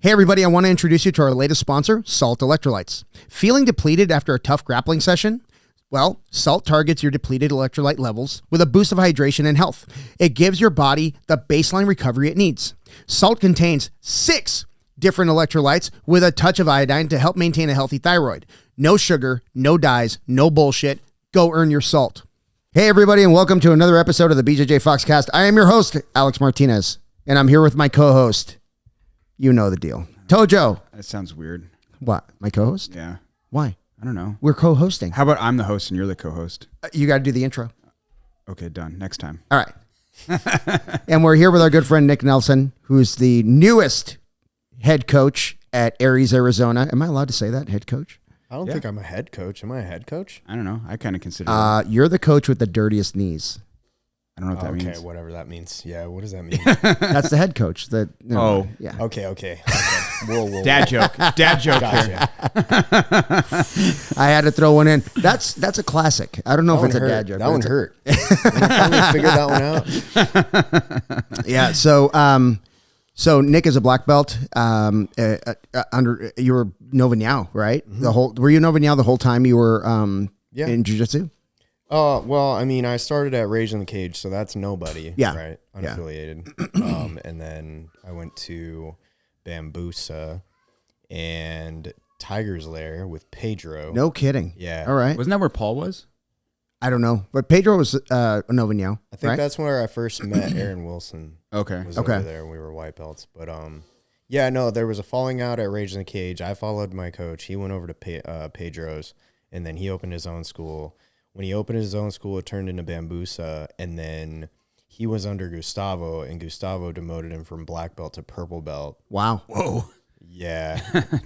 Hey everybody, I want to introduce you to our latest sponsor, Salt Electrolytes. Feeling depleted after a tough grappling session? Well, Salt targets your depleted electrolyte levels with a boost of hydration and health. It gives your body the baseline recovery it needs. Salt contains 6 different electrolytes with a touch of iodine to help maintain a healthy thyroid. No sugar, no dyes, no bullshit. Go earn your salt. Hey everybody, and welcome to another episode of the BJJ Foxcast. I am your host, Alex Martinez, and I'm here with my co-host. You know the deal. Tojo. That sounds weird. What? My co-host? Yeah. Why? I don't know. We're co-hosting. How about I'm the host and you're the co-host? You got to do the intro. Okay, done. Next time. All right. And we're here with our good friend Nick Nelson, who's the newest head coach at Ares, Arizona. Am I allowed to say that, head coach? I don't think I'm a head coach. Am I a head coach? I don't know. I kind of consider it. You're the coach with the dirtiest knees. I don't know what that means. Okay, whatever that means. Yeah, what does that mean? That's the head coach. Yeah. Okay. Whoa. Dad joke. Dad joke here. I had to throw one in. That's a classic. I don't know if it's a dad joke. That one hurt. I finally figured that one out. Yeah. So Nick is a black belt. You were Nova União, right? Mm-hmm. Were you Nova União the whole time you were in Jiu-Jitsu? Well, I mean, I started at Rage in the Cage, so that's nobody, yeah, right? Unaffiliated. And then I went to Bambusa and Tiger's Lair with Pedro. No kidding. Yeah. All right. Wasn't that where Paul was? I don't know, but Pedro was Nova União. I think that's where I first met Aaron Wilson. Okay. Was over there, and we were white belts. But yeah, no, there was a falling out at Rage in the Cage. I followed my coach. He went over to Pedro's, and then he opened his own school. When he opened his own school, it turned into Bambusa, and then he was under Gustavo, and Gustavo demoted him from black belt to purple belt. Wow. Whoa. Yeah.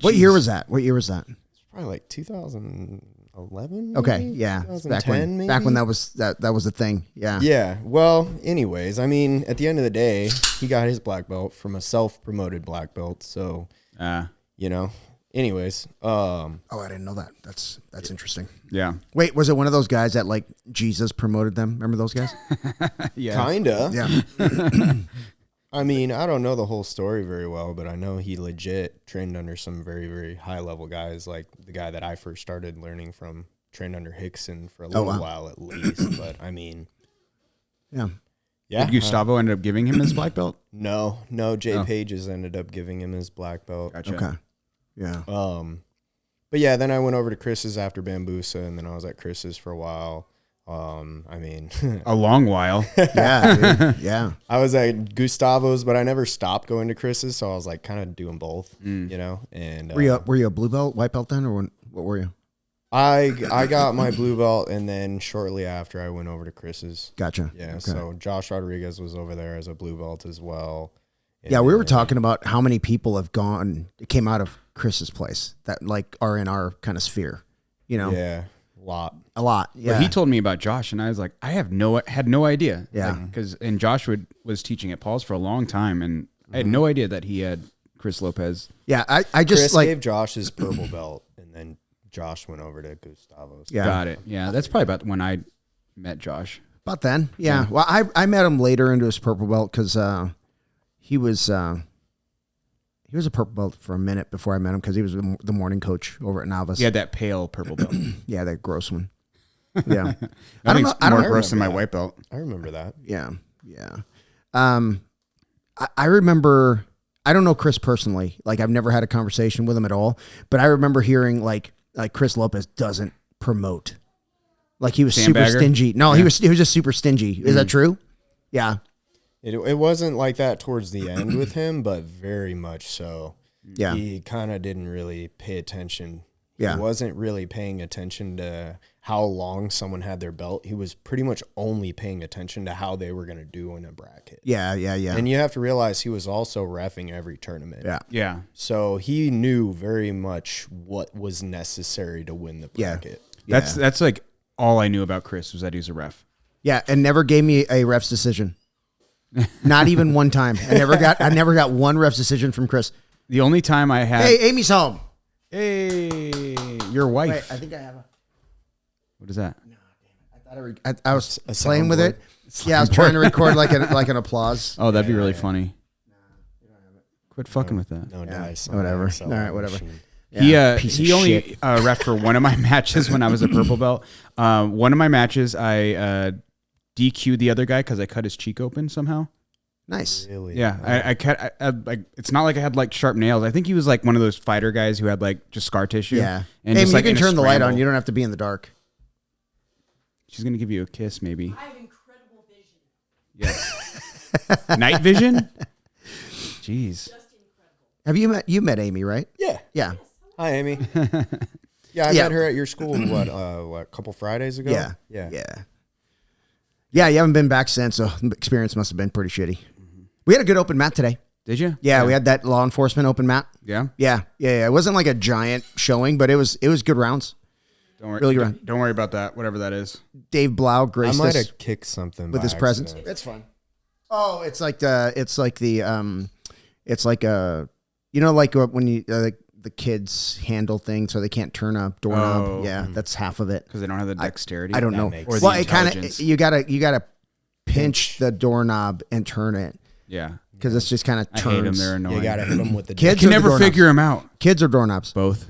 What year was that? It's probably like 2011. Okay, yeah. 2010, back when that was the thing. Yeah. Yeah. Well, anyways, I mean, at the end of the day, he got his black belt from a self-promoted black belt, so you know. Anyways, I didn't know that. That's interesting. Yeah. Wait, was it one of those guys that like Jesus promoted them? Remember those guys? Yeah. Kinda. Yeah. I mean, I don't know the whole story very well, but I know he legit trained under some very, very high level guys, like the guy that I first started learning from trained under Hickson for a little while at least. But I mean, yeah. Did Gustavo end up giving him his black belt? No. Jay Pages ended up giving him his black belt. Gotcha. Okay. Yeah. But yeah, then I went over to Chris's after Bambusa, and then I was at Chris's for a while. I mean, a long while. Yeah. Dude. Yeah. I was at Gustavo's, but I never stopped going to Chris's, so I was like kind of doing both, you know. And were you a blue belt, white belt then, or what were you? I got my blue belt, and then shortly after I went over to Chris's. Gotcha. Yeah. Okay. So Josh Rodriguez was over there as a blue belt as well. And yeah, we were talking about how many people came out of Chris's place that like are in our kind of sphere, you know? Yeah, a lot. Yeah. But he told me about Josh, and I was like, I had no idea. Yeah. Because Josh was teaching at Paul's for a long time, and I had no idea that he had Chris Lopez. Yeah, I just Chris gave Josh his purple belt, and then Josh went over to Gustavo's. Yeah. Got it. Yeah, that's probably about when I met Josh. About then. Yeah. Well, I met him later into his purple belt because he was a purple belt for a minute before I met him because he was the morning coach over at Navas. He had that pale purple belt. Yeah, that gross one. Yeah. I don't know. More gross than my white belt. I remember that. Yeah. I remember, I don't know Chris personally. Like I've never had a conversation with him at all, but I remember hearing like Chris Lopez doesn't promote. Like he was super stingy. No, he was just super stingy. Is that true? Yeah. It wasn't like that towards the end with him, but very much so. Yeah. He kind of didn't really pay attention. Yeah. He wasn't really paying attention to how long someone had their belt. He was pretty much only paying attention to how they were going to do in a bracket. Yeah. And you have to realize he was also reffing every tournament. Yeah. Yeah. So he knew very much what was necessary to win the bracket. Yeah. That's like all I knew about Chris was that he was a ref. Yeah, and never gave me a ref's decision. Not even one time. I never got one ref's decision from Chris. The only time I had. Hey, Amy's home. Hey, your wife. Wait, I think I have a. What is that? No, damn it. I was playing with it. Yeah, I was trying to record like an applause. Oh, that'd be really funny. Quit fucking with that. No dice. Whatever. So All right, whatever. machine. He only ref for one of my matches when I was a purple belt. One of my matches, I DQ'd the other guy because I cut his cheek open somehow. Nice. Really? Yeah, I cut. Like, it's not like I had like sharp nails. I think he was like one of those fighter guys who had like just scar tissue. Yeah. And Hey, just, you like, can in a turn the light on. scramble. You don't have to be in the dark. She's gonna give you a kiss, maybe. I have incredible vision. Yes. Night vision. Jeez. Just incredible. Have you met Amy, right? Yeah. Yeah. Hi, Amy. Yeah, I met her at your school, what, a couple Fridays ago? Yeah. Yeah. Yeah, you haven't been back since, so the experience must have been pretty shitty. We had a good open mat today. Did you? Yeah, we had that law enforcement open mat. Yeah. Yeah. It wasn't like a giant showing, but it was good rounds. Don't worry. Really good. Don't worry about that. Whatever that is. Dave Blau I graced might us have kicked something with by his presence. accident. It's fun. Oh, it's like when you like the kids handle things so they can't turn a doorknob. Oh. Yeah, that's half of it. Because they don't have the dexterity. I don't That know. makes Or Well, the it kind of intelligence. you gotta pinch the doorknob and turn it Yeah. because it's just kind of I turns. hate them. They're annoying. You got to hit them with the Kids I can or the never doorknobs? figure them out. Kids or doorknobs? Both.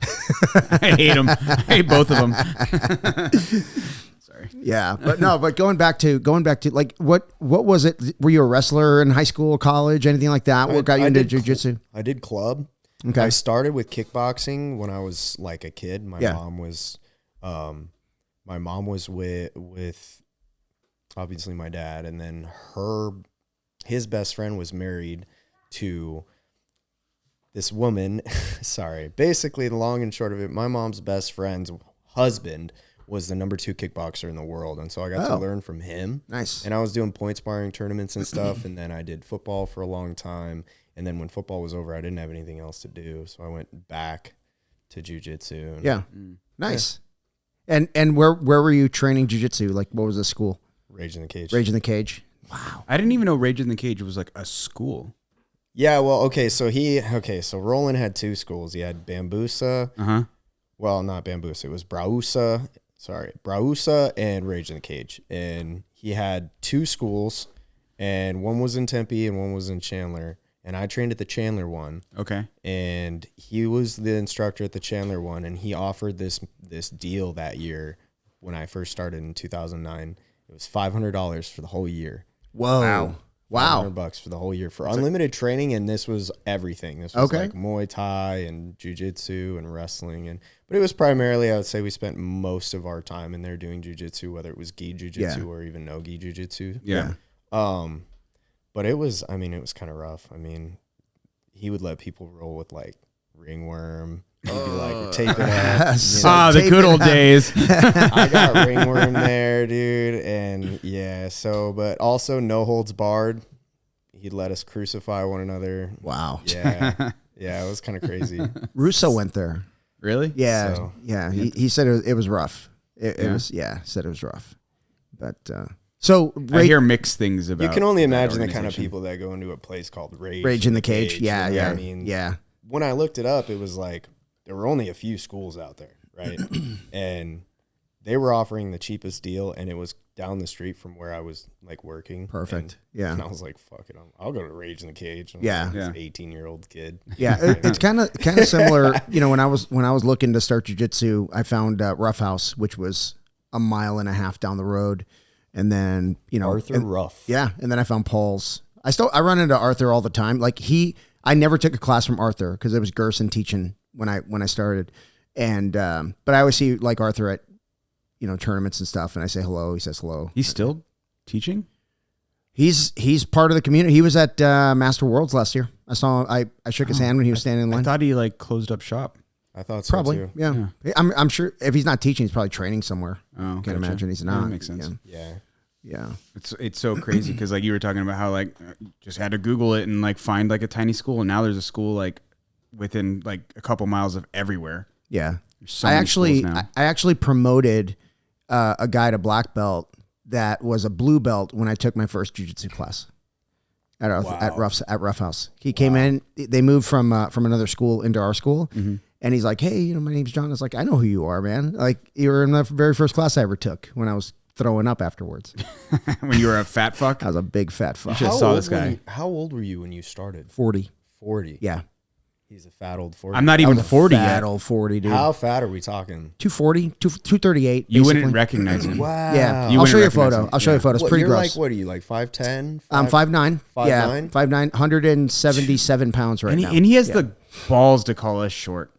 I hate them. I hate both of them. Sorry. Yeah, but going back to like what was it? Were you a wrestler in high school, college, anything like that? What got you into jiu-jitsu? I did club. Okay. I started with kickboxing when I was like a kid. My Yeah. mom was with obviously my dad, and then his best friend was married to this woman. Sorry. Basically, the long and short of it, my mom's best friend's husband was the number 2 kickboxer in the world. And so I got to learn from him. Nice. And I was doing point sparring tournaments and stuff. And then I did football for a long time. And then when football was over, I didn't have anything else to do. So I went back to jiu-jitsu. Yeah, nice. And where were you training jiu-jitsu? Like, what was the school? Rage in the Cage. Rage in the Cage. Wow. I didn't even know Rage in the Cage was like a school. Yeah, well, so Roland had 2 schools. He had Bambusa. Well, not Bambusa. It was Brausa and Rage in the Cage. And he had 2 schools, and one was in Tempe and one was in Chandler. And I trained at the Chandler one. Okay. And he was the instructor at the Chandler one, and he offered this deal that year when I first started in 2009. It was $500 for the whole year. Whoa. Wow. $500 for the whole year for unlimited training, and this was everything. This was Okay. like Muay Thai and Jiu-Jitsu and wrestling, but it was primarily, I would say, we spent most of our time in there doing Jiu-Jitsu, whether it was gi Jiu-Jitsu or even no gi Jiu-Jitsu. Yeah. But it was kind of rough. I mean, he would let people roll with like ringworm. He'd be like, tape it up. The good old days. I got ringworm there, dude. And yeah, but also no holds barred. He'd let us crucify one another. Wow. Yeah. Yeah, it was kind of crazy. Russo went there. Really? Yeah. So- yeah. He said it was rough. It was, said it was rough. But, I hear mixed things about You can only that imagine the kind of organization. people that go into a place called Rage in the Cage. Yeah. you know Yeah. what I mean, yeah. when I looked it up, it was like there were only a few schools out there, right? And they were offering the cheapest deal, and it was down the street from where I was like working. Perfect. And Yeah. I was like, "Fuck it, I'll go to Rage in the Cage." I'm Yeah. like this Yeah. 18-year-old kid. Yeah, it's kind of similar. You know, when I was looking to start jiu-jitsu, I found Rough House, which was a mile and a half down the road, and then Arthur Ruff. Yeah, and then I found Paul's. I run into Arthur all the time. Like I never took a class from Arthur because it was Gerson teaching when I started, and but I always see like Arthur at tournaments and stuff, and I say hello. He says hello. He's still teaching? He's part of the community. He was at Master Worlds last year. I saw him. I shook his hand when he was standing in line. I thought he like closed up shop. I thought so Probably, too. yeah. I'm sure if he's not teaching, he's probably training somewhere. Oh, Can't gotcha. imagine he's Yeah, not. that makes sense. Yeah. Yeah. It's so crazy because like you were talking about how like you just had to Google it and like find like a tiny school, and now there's a school like within like a couple miles of everywhere. Yeah. There's so I many actually schools now. I actually promoted a guy to black belt that was a blue belt when I took my first jiu-jitsu class at Rough House. He came in. They moved from another school into our school, and he's like, "Hey, my name's John." I was like, "I know who you are, man. Like you were in the very first class I ever took when I was throwing up afterwards. When you were a fat fuck. I was a big fat fuck. Just saw this guy. How old were you when you started? 40. 40. Yeah. He's a fat old 40. I'm not even 40 Fat yet. old 40, dude. How fat are we talking? 240, 238. You wouldn't basically. recognize him. Wow. Yeah, You I'll show wouldn't you a recognize photo. him. I'll show you a photo. It's pretty you're gross. like, what are you, like 5'10"? I'm 5'9". 5'9"? Yeah, 5'9", 177 pounds right now. And he has the balls to call us short.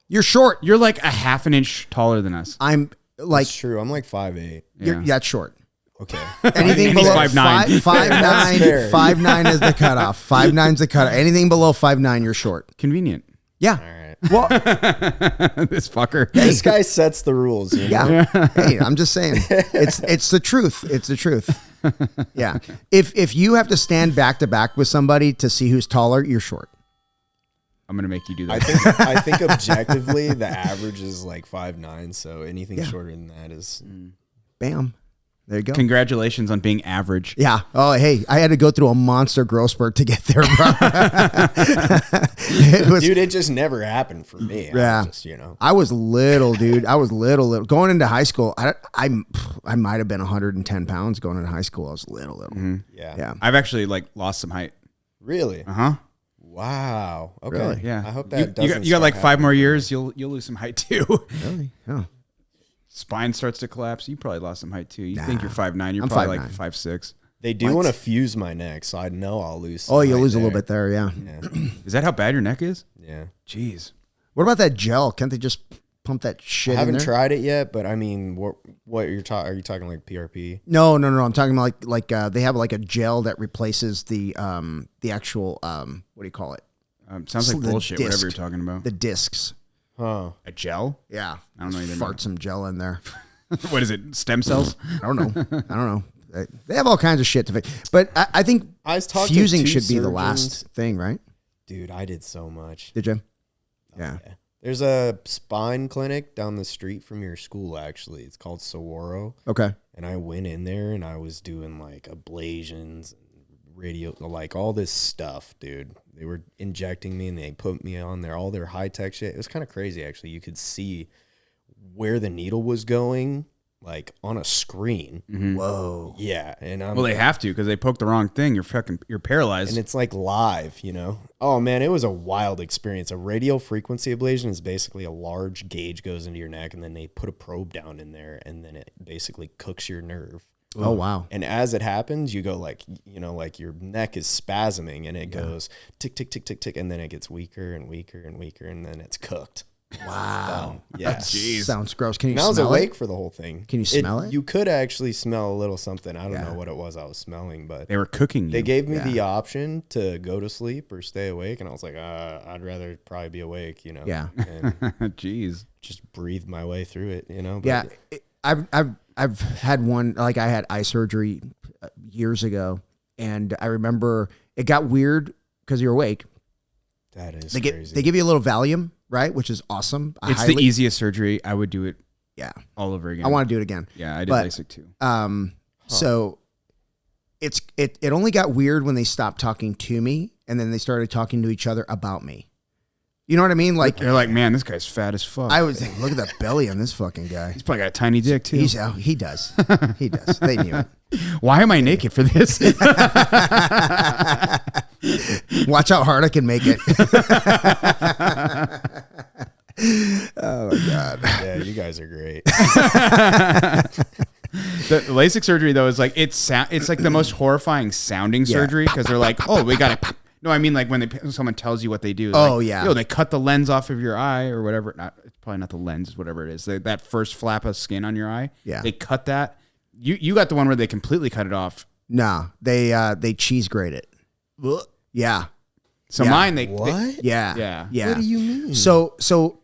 You're short. You're like a half an inch taller than us. I'm like, That's true. I'm like 5'8". that's short. Okay. Anything And he's below 5'9". 5'9", fair. 5'9" is the cutoff. 5'9" is the cutoff. Anything below 5'9", you're short. Convenient. Yeah. All right. Well, This fucker. This guy sets the rules. You know? yeah. Hey, I'm just saying. It's the truth. It's the truth. Yeah. If you have to stand back to back with somebody to see who's taller, you're short. I'm going to make you do I that. think objectively the average is like 5'9", so anything shorter than that is Bam. There you go. Congratulations on being average. Yeah. Oh, hey, I had to go through a monster growth spurt to get there, bro. dude, it just never happened for me. Yeah. I was little, dude. I was little. Going into high school, I might have been 110 pounds going into high school. I was little. Yeah. Yeah. I've actually like lost some height. Really? Uh-huh. Wow. Okay. Really? Yeah. I hope that you got like 5 more years. You'll lose some height too. Really? Oh. Spine starts to collapse. You probably lost some height too. You think you're 5'9". You're I'm probably 5'9". like 5'6". They do want to fuse my neck, so I know I'll lose. Oh, you'll height lose a little there. bit there, yeah. Yeah. Is that how bad your neck is? Yeah. Jeez. What about that gel? Can't they just pump that shit I haven't in there? tried it yet, but I mean, what you're talking? Are you talking like PRP? No. I'm talking about like they have like a gel that replaces the actual what do you call it? Sounds like The bullshit, whatever disc. you're talking about. The discs. Huh. A gel? Yeah. I don't know either. Fart some gel in there. What is it? Stem cells? I don't know. They have all kinds of shit to fix. But I think I was talking fusing to should be the surgeons. last thing, right? Dude, I did so much. Did you? Yeah. There's a spine clinic down the street from your school, actually. It's called Saguaro. Okay. And I went in there and I was doing like ablations and radio, like all this stuff, dude. They were injecting me and they put me on there, all their high tech shit. It was kind of crazy, actually. You could see where the needle was going, like on a screen. Mm-hmm. Whoa. Yeah. And Well, they have to because they poke the wrong thing. You're paralyzed. and it's like live, you know? Oh man, it was a wild experience. A radial frequency ablation is basically a large gauge goes into your neck and then they put a probe down in there and then it basically cooks your nerve. Oh, wow. And as it happens, you go like, you know, like your neck is spasming and it goes tick, tick, tick, tick, tick. And then it gets weaker and weaker and weaker. And then it's cooked. Wow. Yeah. Sounds gross. Can you And I was smell awake it? for the whole thing. Can you smell it? You could actually smell a little something. I don't Yeah. know what it was I was smelling, but they were cooking you. they gave me Yeah. the option to go to sleep or stay awake. And I was like, I'd rather probably be awake, you know? Yeah. And Jeez. just breathe my way through it, you know? But Yeah. I've had one, like I had eye surgery years ago, and I remember it got weird because you're awake. that is They crazy. give you a little Valium, right? Which is awesome. It's the easiest surgery. I would do it Yeah. all over again. I want to do it again. Yeah, I did but- LASIK too. So it only got weird when they stopped talking to me and then they started talking to each other about me. You know what I mean? Like They're like, man, this guy's fat as fuck. I was like, look at that belly on this fucking guy. He's probably got a tiny dick too. He does. He does. They knew it. Why am I naked for this? Watch how hard I can make it. Oh my God. Yeah, you guys are great. The LASIK surgery though is like it's like the most horrifying sounding surgery because they're like, oh, we got to. No, I mean like when someone tells you what they do. Oh, like, yeah. Yo, they cut the lens off of your eye or whatever. It's probably not the lens, it's whatever it is. That first flap of skin on your eye. Yeah. They cut that. You got the one where they completely cut it off. Nah, they cheese grate it. Yeah. So Yeah. mine, they What? Yeah. Yeah. Yeah. What do you mean? So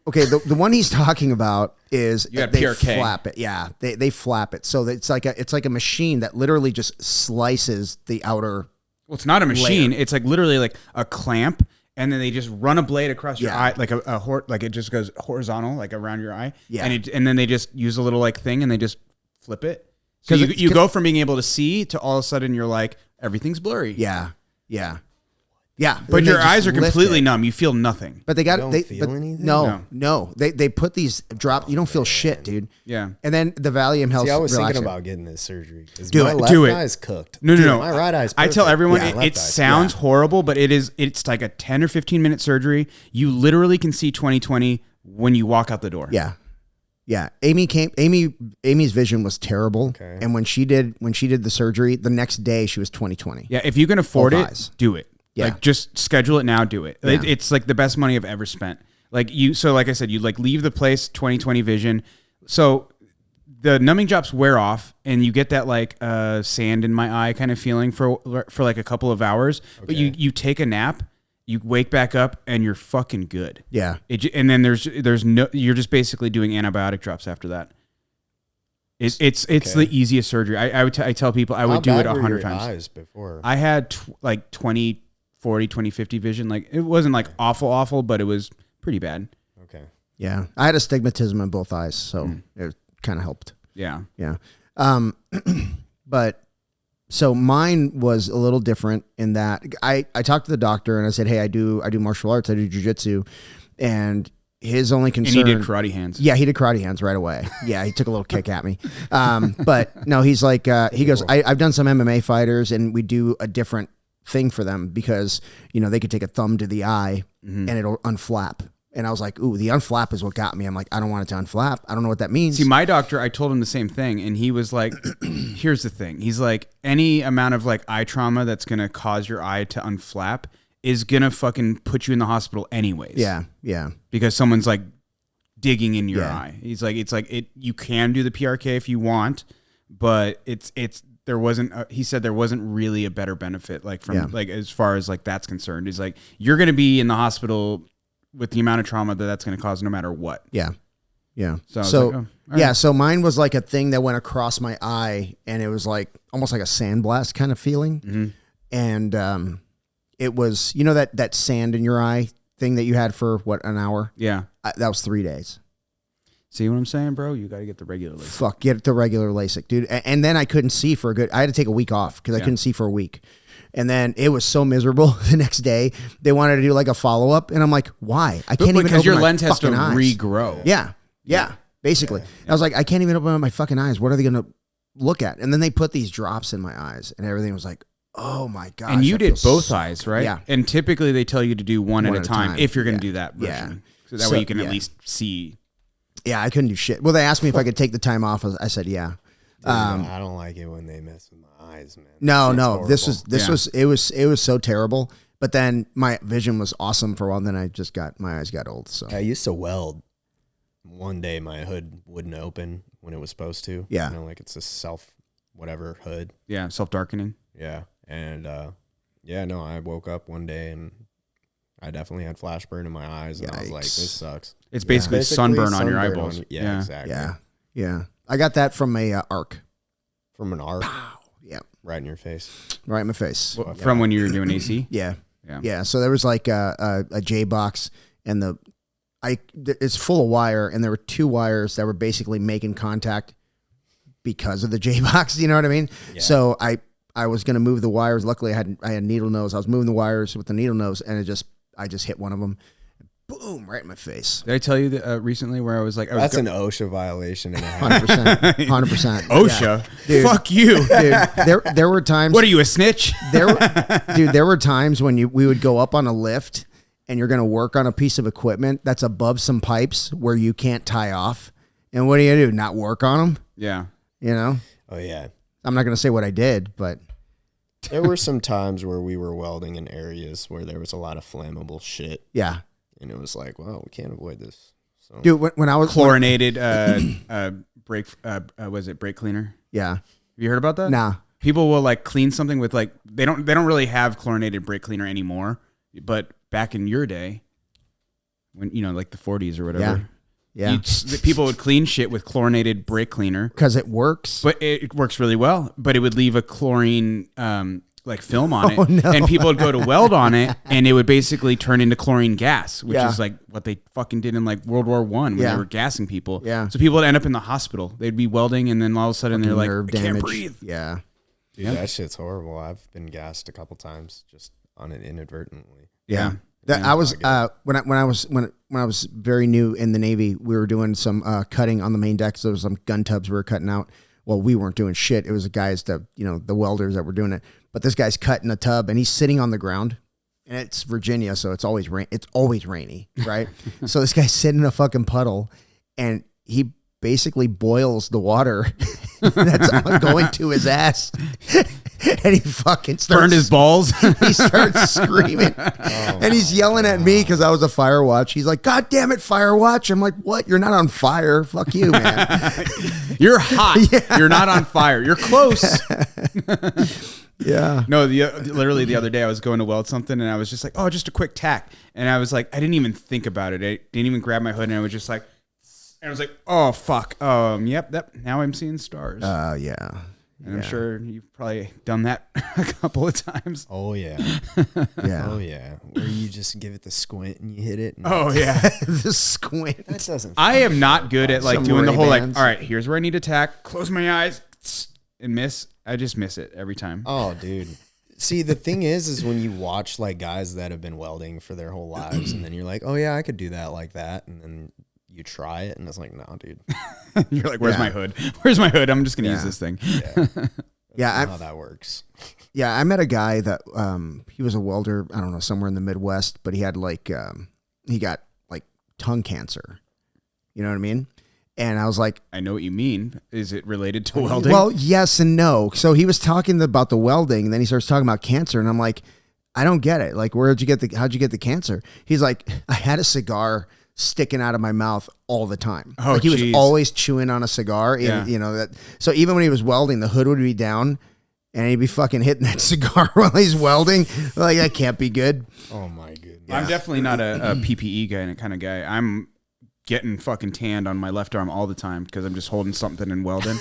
okay, the one he's talking about is You got they PRK. flap it. Yeah. They flap it. So it's like a machine that literally just slices the outer. Well, it's not a machine. It's like literally like a clamp, and then they just run a blade across your Yeah. eye, like like it just goes horizontal, like around your eye. Yeah. And then they just use a little like thing, and they just flip it. So 'Cause you go from being able to see to all of a sudden you're like everything's blurry. Yeah. Yeah. Yeah, But and your they just eyes are lift completely it. numb. You feel nothing. But they got don't they feel but anything? no. They put these drops. You don't feel shit, dude. Yeah. And then the Valium helps. See, I was relax thinking it. about getting this surgery. Do my it. left Do it. eye's cooked. No. My right eye's I tell perfect. everyone Yeah, it left eye's- sounds horrible, but it's like a 10 or 15 minute surgery. You literally can see 20/20 when you walk out the door. Yeah. Yeah. Amy's vision was terrible. Okay. And when she did the surgery, the next day she was 20/20. Yeah, if you can afford Both it, eyes. do it. Yeah. Like just schedule it now, do it. Yeah. It's like the best money I've ever spent. Like like I said, you like leave the place 20/20 vision. So the numbing drops wear off and you get that like sand in my eye kind of feeling for like a couple of hours. Okay. But you take a nap, you wake back up and you're fucking good. Yeah. And then there's no, you're just basically doing antibiotic drops after that. It's the easiest surgery. I tell people I would do it 100 times. Eyes before? I had like 20/40, 20/50 vision. Like it wasn't like awful, but it was pretty bad. Okay. Yeah. I had astigmatism in both eyes, so it kind of helped. Yeah. Yeah. But so mine was a little different in that I talked to the doctor and I said, hey, I do martial arts. I do jiu-jitsu. And his only concern. And he did karate hands. Yeah, he did karate hands right away. Yeah, he took a little kick at me. But no, he's like, he goes, I've done some MMA fighters and we do a different thing for them because, they could take a thumb to the eye and it'll unflap. And I was like, ooh, the unflap is what got me. I'm like, I don't want it to unflap. I don't know what that means. See, my doctor, I told him the same thing. And he was like, here's the thing. He's like, any amount of like eye trauma that's going to cause your eye to unflap is going to fucking put you in the hospital anyways. Yeah, yeah. Because someone's like digging in your eye. He's like, you can do the PRK if you want, but there wasn't, he said there wasn't really a better benefit like from like as far as like that's concerned. He's like, you're going to be in the hospital with the amount of trauma that's going to cause no matter what. Yeah. Yeah. So, So right. so mine was like a thing that went across my eye and it was like almost like a sandblast kind of feeling. Mm-hmm. And it was, that sand in your eye thing that you had for what, an hour? Yeah. That was 3 days. See what I'm saying, bro? You got to get the regular LASIK. Fuck, get the regular LASIK, dude. And then I couldn't see for I had to take a week off because I couldn't see for a week. And then it was so miserable the next day. They wanted to do like a follow-up. And I'm like, why? I can't even because open your my lens has to fucking eyes. regrow. Yeah. Basically. I was like, I can't even open up my fucking eyes. What are they going to look at? And then they put these drops in my eyes and everything was like, oh my gosh. And you I did feel both eyes, right? Yeah. And typically they tell you to do one at a time if you're going to do that Yeah. version. So that way you can at least see. Yeah, I couldn't do shit. Well, they asked me if I could take the time off. I said, yeah. Dude, I don't like it when they mess with my eyes, man. No, It's this horrible. was it was so terrible. But then my vision was awesome for a while. Then my eyes got old. So I used to weld. One day my hood wouldn't open when it was supposed to. Yeah. Like it's a self whatever hood. Yeah, self-darkening. Yeah. And I woke up one day and I definitely had flash burn in my eyes and I was like, this sucks. It's basically sunburn on your sunburn eyeballs. Yeah, exactly. Yeah. I got that from a arc. From an arc. Yeah. Right in your face. Right in my face. From when you were doing AC? Yeah. So there was like a J box and it's full of wire and there were 2 wires that were basically making contact because of the J box. You know what I mean? Yeah. So I was going to move the wires. Luckily I had needle nose. I was moving the wires with the needle nose and I just hit one of them. Boom, right in my face. Did I tell you that recently where I was like... That's an OSHA violation and a half. 100%. OSHA? Dude, fuck you. Dude, there were times... What are you, a snitch? There were times when we would go up on a lift and you're going to work on a piece of equipment that's above some pipes where you can't tie off. And what do you do? Not work on them? Yeah. Oh, yeah. I'm not going to say what I did, but... There were some times where we were welding in areas where there was a lot of flammable shit. Yeah. And it was like, well, we can't avoid this. So. Dude, when I was... Chlorinated brake cleaner? Yeah. Have you heard about that? Nah. People will like clean something with like... They don't really have chlorinated brake cleaner anymore. But back in your day, when like the 40s or whatever... Yeah. People would clean shit with chlorinated brake cleaner. Because it works. But it works really well. But it would leave a chlorine like film on it. Oh, no. And people would go to weld on it and it would basically turn into chlorine gas, which is like what they fucking did in like World War I when they were gassing people. Yeah. So people would end up in the hospital. They'd be welding and then all of a sudden they're like, nerve I can't damage. breathe. Yeah. Dude, that shit's horrible. I've been gassed a couple times just on it inadvertently. Yeah. I was when I was very new in the Navy, we were doing some cutting on the main deck. So there was some gun tubs we were cutting out. Well, we weren't doing shit. It was the guys the welders that were doing it. But this guy's cutting a tub and he's sitting on the ground. And it's Virginia, so it's always rainy, right? So this guy's sitting in a fucking puddle and he basically boils the water that's going to his ass. And he fucking starts... Burned his balls. He starts screaming. And he's yelling at me because I was a fire watch. He's like, God damn it, fire watch. I'm like, what? You're not on fire. Fuck you, man. You're hot. Yeah. You're not on fire. You're close. Yeah. No, literally the other day I was going to weld something and I was just like, oh, just a quick tack. And I was like, I didn't even think about it. I didn't even grab my hood and I was just like, and I was like, oh, fuck. Yep. Now I'm seeing stars. Yeah. And I'm sure you've probably done that a couple of times. Oh, yeah. Yeah. Oh, yeah. Where you just give it the squint and you hit it. And Oh, yeah. The squint. that doesn't. I am not good at like Some doing the whole like, Ray-Bans. all right, here's where I need to tack, close my eyes and miss. I just miss it every time. Oh, dude. See, the thing is when you watch like guys that have been welding for their whole lives and then you're like, oh, yeah, I could do that like that. And then you try it and it's like, no, dude. You're like, where's my hood? Where's my hood? I'm just going to use this thing. Yeah. Yeah. How that works. Yeah. I met a guy that he was a welder, I don't know, somewhere in the Midwest, but he had like, he got like tongue cancer. You know what I mean? And I was like, I know what you mean. Is it related to welding? well, yes and no. So he was talking about the welding, and then he starts talking about cancer, and I'm like, I don't get it. Like, how'd you get the cancer? He's like, I had a cigar sticking out of my mouth all the time. Oh, like he geez. was always chewing on a cigar. Yeah. And, you know that. So even when he was welding, the hood would be down, and he'd be fucking hitting that cigar while he's welding. Like that can't be good. Oh, my goodness. I'm definitely not a PPE guy kind of guy. I'm getting fucking tanned on my left arm all the time because I'm just holding something and welding.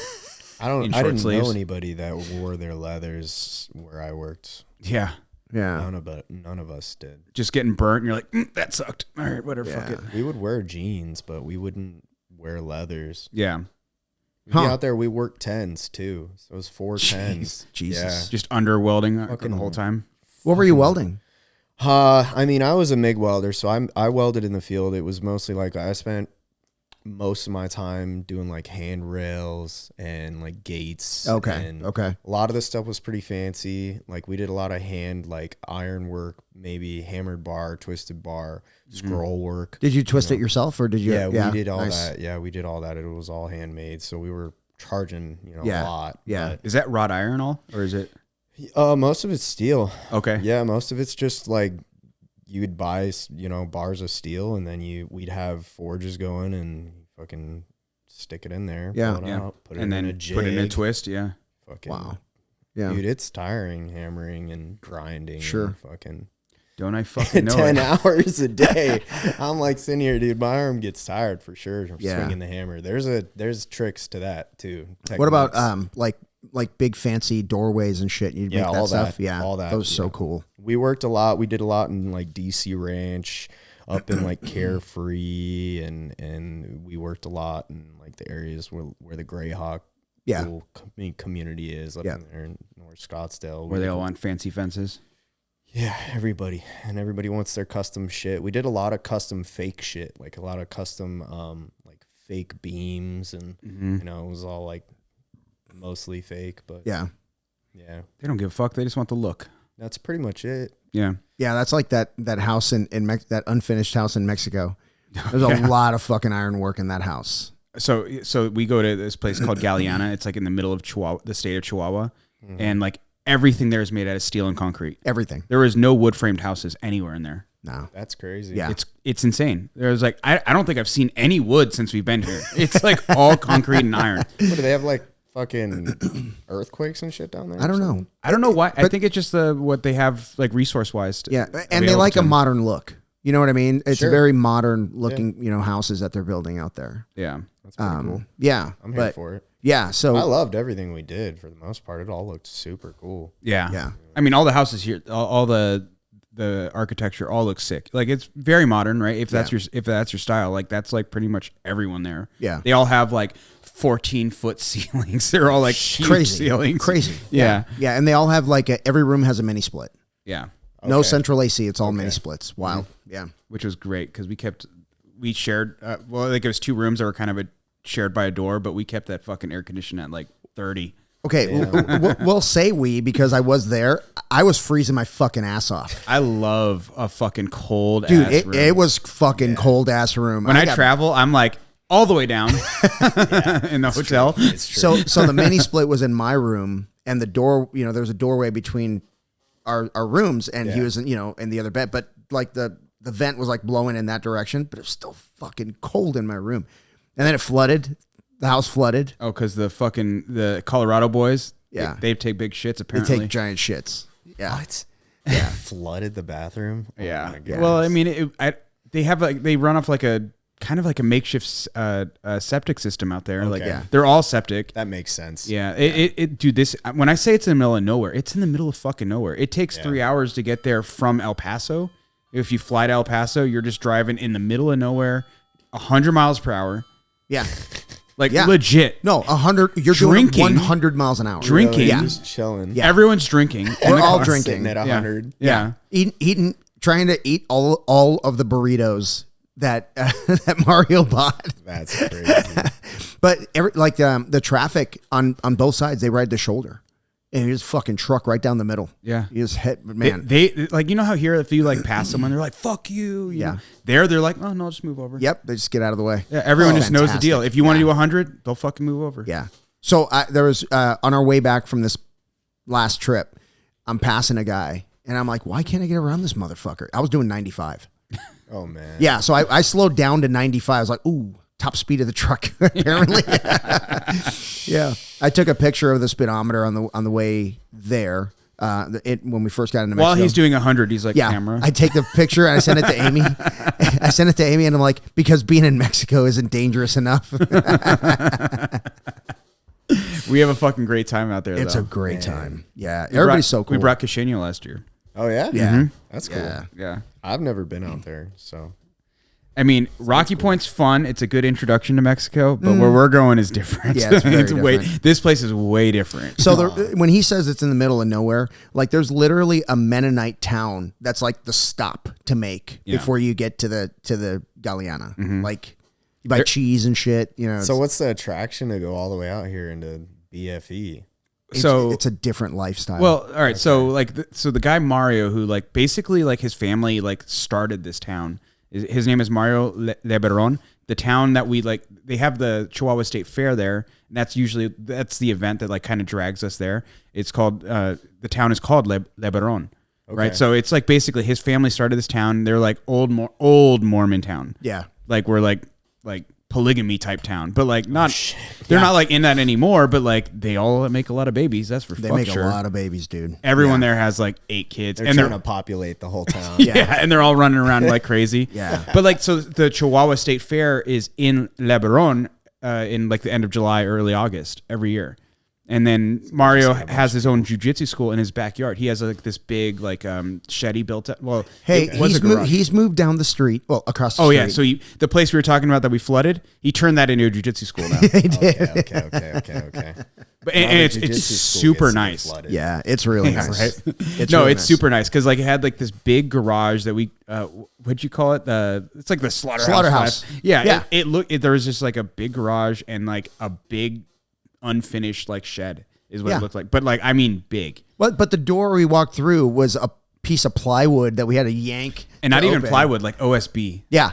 I didn't sleeves. know anybody that wore their leathers where I worked. Yeah. Yeah. None of us did. Just getting burnt and you're like, that sucked. All right, whatever, fuck it. We would wear jeans, but we wouldn't wear leathers. Yeah. We'd be out there, we worked 10s too. So it was 4 10s. Jesus. Yeah. Just under welding Fucking the whole time. What were you welding? I mean, I was a MIG welder, so I welded in the field. It was mostly like I spent most of my time doing like handrails and like gates. Okay. And Okay. a lot of the stuff was pretty fancy. Like we did a lot of hand, like iron work, maybe hammered bar, twisted bar, scroll work. Did you twist it yourself, or did you? Yeah, we did all nice. that. Yeah, we did all that. It was all handmade. So we were charging, a lot. Yeah. Is that wrought iron all? Or is it? Most of it's steel. Okay. Yeah, most of it's just like you would buy, bars of steel, and then we'd have forges going and fucking stick it in there. Yeah. Pull it out, put it And in then a jig. put it in a twist. Yeah. Fucking, Wow. Yeah. dude, it's tiring hammering and grinding. Sure. And fucking Don't I fucking know 10 it? hours a day. I'm like sitting here, dude. My arm gets tired for sure. From Yeah. swinging the hammer. There's tricks to that too. What about Techniques. like big fancy doorways and shit? You make that all stuff? that. Yeah, All that. That was so yeah. cool. We worked a lot. We did a lot in like DC Ranch, up in like Carefree, and we worked a lot in like the areas where the Greyhawk community is up in there in North Scottsdale. Where they all want fancy fences. Yeah, everybody wants their custom shit. We did a lot of custom fake shit, like a lot of custom like fake beams, and it was all like mostly fake, but Yeah. They don't give a fuck. They just want the look. That's pretty much it. Yeah. Yeah, that's like that house in that unfinished house in Mexico. There's a lot of fucking iron work in that house. So we go to this place called Galeana. It's like in the middle of Chihuahua, the state of Chihuahua. And like everything there is made out of steel and concrete. Everything. There is no wood framed houses anywhere in there. No. That's crazy. Yeah. It's insane. There's like, I don't think I've seen any wood since we've been here. It's like all concrete and iron. What do they have, like fucking earthquakes and shit down there? I don't know. I don't know why. I think it's just what they have like resource wise. Yeah, and they like a modern look. You know what I mean? It's Sure. very modern looking, houses that they're building out there. Yeah. That's pretty cool. Yeah, I'm here for it. Yeah, so I loved everything we did for the most part. It all looked super cool. Yeah. Yeah. I mean, all the houses here, all the architecture all looks sick. Like it's very modern, right? If that's your style, like that's like pretty much everyone there. Yeah. They all have like 14-foot ceilings. They're all like huge crazy ceilings. crazy. Yeah. Yeah, and they all have like every room has a mini split. Yeah. No central AC. It's all mini splits. Wow. Mm-hmm. Yeah. Which was great because we shared, well, like it was 2 rooms that were kind of shared by a door, but we kept that fucking air condition at like 30. Okay, we'll say we because I was there. I was freezing my fucking ass off. I love a fucking cold Dude, ass room. it was fucking cold ass room. When I travel, I'm like all the way down in the hotel. It's true. So the mini split was in my room, and the door, there was a doorway between our rooms, and he was in the other bed. But like the vent was like blowing in that direction, but it was still fucking cold in my room. And then it flooded. The house flooded. Oh, because the Colorado boys, they take big shits apparently. They take giant shits. Yeah. What? Yeah. Flooded the bathroom? Oh Yeah. my gosh. Well, I mean, they run off like a kind of like a makeshift septic system out there. Okay. Like they're all septic. That makes sense. Yeah. Dude, when I say it's in the middle of nowhere, it's in the middle of fucking nowhere. It takes 3 hours to get there from El Paso. If you fly to El Paso, you're just driving in the middle of nowhere, 100 miles per hour. Yeah. Like legit. No, 100. You're Drinking. doing 100 miles an hour. Drinking. Really? Yeah. Just chilling. Yeah. Everyone's drinking. We're all Sitting drinking. at 100. Yeah. Eating, trying to eat all of the burritos that that Mario bought. That's crazy. But the traffic on both sides, they ride the shoulder, and you just fucking truck right down the middle. Yeah. You just hit, man. They like, how here if you like pass someone, they're like, "Fuck you." Yeah. They're like, "Oh no, just move over." Yep, they just get out of the way. Yeah. Everyone just knows the Fantastic. deal. If you want to do 100, they'll fucking move over. Yeah. So there was on our way back from this last trip, I'm passing a guy, and I'm like, "Why can't I get around this motherfucker?" I was doing 95. Oh, man. Yeah, so I slowed down to 95. I was like, "Ooh, top speed of the truck." Apparently, yeah. I took a picture of the speedometer on the way there. When we first got into Mexico. While he's doing 100, he's like, Yeah, camera. I take the picture and I send it to Amy. I sent it to Amy and I'm like, because being in Mexico isn't dangerous enough. We have a fucking great time out there. It's though. a great time. Yeah, We everybody's brought- so cool. We brought Kashenia last year. Oh, yeah? Yeah. That's cool. Yeah. Yeah. I've never been out there, so. I mean, Rocky Point's fun. It's a good introduction to Mexico, but where we're going is different. Yeah, it's very different. This place is way different. So when he says it's in the middle of nowhere, like there's literally a Mennonite town that's like the stop to make before you get to the Galeana. Like you buy cheese and shit. So what's the attraction to go all the way out here into BFE? It's a different lifestyle. Well, all right. So the guy Mario, who like basically like his family like started this town. His name is Mario Leberon. The town that we like, they have the Chihuahua State Fair there. And that's the event that like kind of drags us there. It's called the town is called Leberon, right? So it's like basically his family started this town. They're like old Mormon town. yeah. Like we're like polygamy type town, but like not. They're not like in that anymore. But like they all make a lot of babies. That's for They fuck make sure. a lot of babies, dude. Everyone there has like 8 kids, They're and trying to populate the whole town. yeah, and they're all running around like crazy. Yeah. But like, so the Chihuahua State Fair is in Leberon in like the end of July, early August every year. And then Mario has his own jiu-jitsu school in his backyard. He has like this big like shed he built. Well, Hey, it was a garage. he's moved down the street. Well, across the Oh street. yeah, so the place we were talking about that we flooded, he turned that into a jiu-jitsu school now. he did. Okay. But Now and the it's jiu-jitsu school super gets nice. flooded. Yeah, it's really Yeah, nice. right? It's No, really it's nice. super nice because like it had like this big garage that we what'd you call it? It's like the slaughterhouse. Yeah. It there was just like a big garage and like a big unfinished like shed is what Yeah. it looked like. But like I mean big. But the door we walked through was a piece of plywood that we had to yank. And not to even open. plywood, like OSB. Yeah.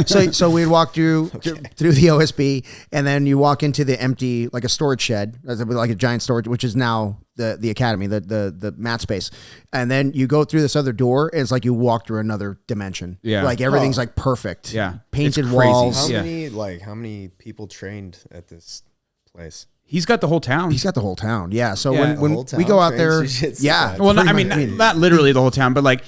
So we'd walk through the OSB, and then you walk into the empty, like a storage shed, like a giant storage, which is now the academy, the mat space. And then you go through this other door, and it's like you walk through another dimension. Yeah. Like everything's like perfect. Yeah. Painted It's crazy. walls. How many people trained at this place? He's got the whole town. He's got the whole town. Yeah. So Yeah. when The whole we town go out trains there, jiu-jitsu. yeah. Well, no, I pretty mean, much. not literally the whole town, but like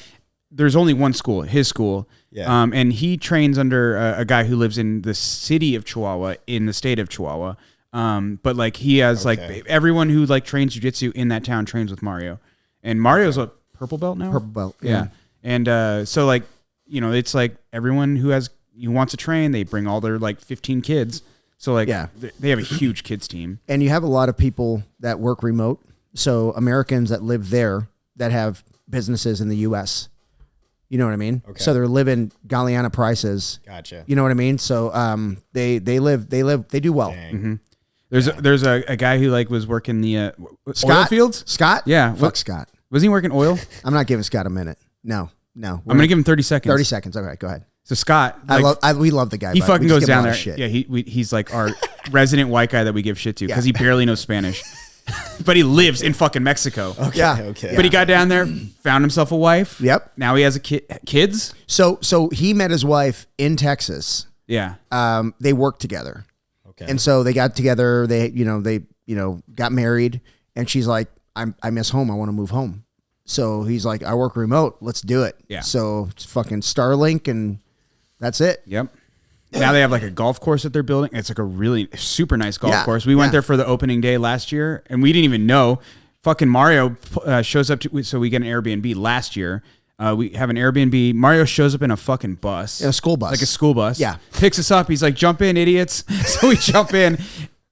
there's only one school, his school. Yeah. And he trains under a guy who lives in the city of Chihuahua in the state of Chihuahua. But like he has like everyone who like trains jiu-jitsu in that town trains with Mario. And Mario's a purple belt now? Purple belt. Yeah. And so like, it's like everyone who wants to train, they bring all their like 15 kids. So like they have a huge kids team. And you have a lot of people that work remote. So Americans that live there that have businesses in the U.S. You know what I mean? Okay. So they're living Galeana prices. Gotcha. You know what I mean? So they do well. Dang. There's a guy who like was working the oil Scott? fields. Scott? Yeah. Fuck Scott. Was he working oil? I'm not giving Scott a minute. No. I'm gonna give him 30 seconds. 30 seconds. Okay, go ahead. So Scott, like, We love the guy. he but fucking we just goes give him down a lot there. of shit. Yeah, he's like our resident white guy that we give shit to because Yeah. he barely knows Spanish, but he lives in fucking Mexico. Okay. Yeah. Okay. But he got down there, found himself a wife. Yep. Now he has kids. So he met his wife in Texas. Yeah. They worked together. Okay. And so they got together, they got married, and she's like, I miss home. I want to move home. So he's like, I work remote. Let's do it. Yeah. So it's fucking Starlink, and that's it. Yep. Now they have like a golf course that they're building. It's like a really super nice golf Yeah, course. We went yeah. there for the opening day last year, and we didn't even know. Fucking Mario shows up so we get an Airbnb last year. We have an Airbnb. Mario shows up in a fucking bus. In a school bus. Like a school bus. Yeah. Picks us up. He's like, jump in, idiots. So we jump in.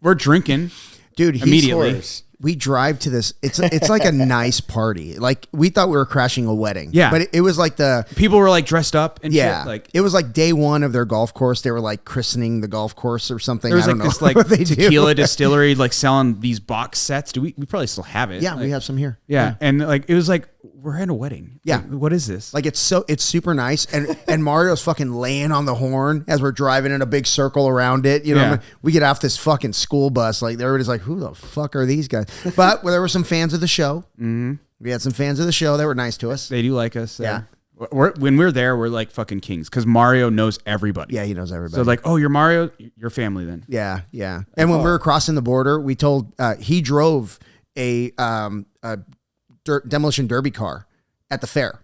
We're drinking. Dude, Immediately. we drive to this. It's like a nice party. Like we thought we were crashing a wedding. Yeah. But it was like People were like dressed up and yeah. shit. Like it was like day one of their golf course. They were like christening the golf course or something. there was I like don't know this like what they do. tequila distillery like selling these box sets. We probably still have it. Yeah, Like, we have some here. Yeah. And like it was like we're at a wedding. Yeah. Like, what is this? Like it's super nice, and Mario's fucking laying on the horn as we're driving in a big circle around it. You know, Yeah. we get off this fucking school bus, like everybody's like, "Who the fuck are these guys?" But there were some fans of the show. Mm-hmm. We had some fans of the show that were nice to us. They do like us. Yeah. When we're there, we're like fucking kings because Mario knows everybody. Yeah, he knows everybody. So like, oh, you're Mario, you're family then. yeah, yeah. And when we were crossing the border, we told he drove a demolition derby car at the fair.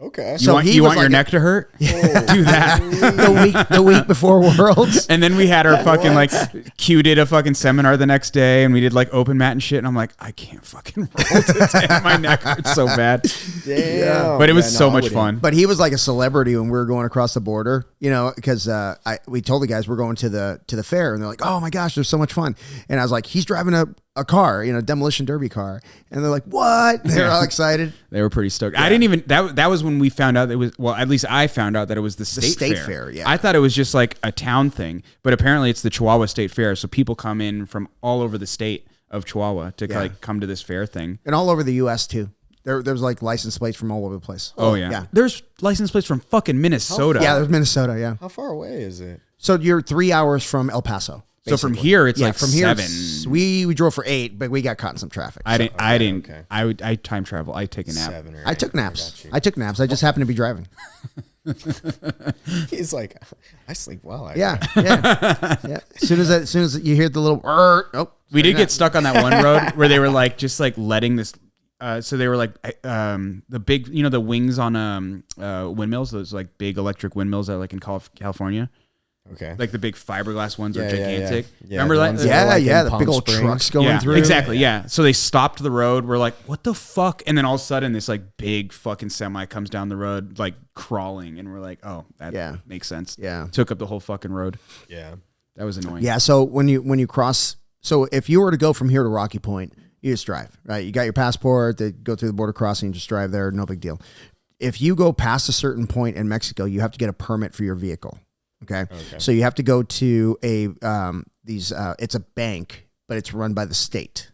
Okay. So he you was want your like neck to hurt? Do that. the week before Worlds. And then we had our fucking like Q did a fucking seminar the next day and we did like open mat and shit. And I'm like, I can't fucking roll today. My neck hurts so bad. Damn. But it was so I much wouldn't. fun. But he was like a celebrity when we were going across the border, you know, because we told the guys we're going to the fair, and they're like, "Oh my gosh, there's so much fun!" And I was like, "He's driving a car, you know, demolition derby car," and they're like, "What?" They're all excited. They were pretty stoked. I didn't even that was when we found out that it was, well, at least I found out that it was the state fair, yeah. I thought it was just like a town thing, but apparently it's the Chihuahua State Fair. So people come in from all over the state of Chihuahua to like come to this fair thing. And all over the U.S. too. There's like license plates from all over the place. Oh yeah. There's license plates from fucking Minnesota. Yeah, there's Minnesota. Yeah. How far away is it? So you're 3 hours from El Paso. So from basically. here it's like from here 7. we drove for 8, but we got caught in some traffic. I didn't. okay. I time travel. I take a nap. 7 or 8. I took naps. got you. I took naps. I just happened to be driving. He's like, I sleep well. Yeah, yeah. As soon as you hear the little, We did get stuck on that one road where they were like just like letting this. So they were like the big, you know, the wings on windmills. Those like big electric windmills that are like in California. Okay. Like the big fiberglass ones are Yeah, yeah, gigantic. yeah. Remember the that? ones that are like in the Palm big old Springs. trucks going Yeah, through. exactly. Yeah. So they stopped the road. We're like, what the fuck? And then all of a sudden, this like big fucking semi comes down the road, like crawling, and we're like, oh, that makes sense. Yeah. Took up the whole fucking road. Yeah. That was annoying. Yeah. So when you cross, so if you were to go from here to Rocky Point, you just drive, right? You got your passport, they go through the border crossing, just drive there, no big deal. If you go past a certain point in Mexico, you have to get a permit for your vehicle. Okay. So you have to go to it's a bank, but it's run by the state.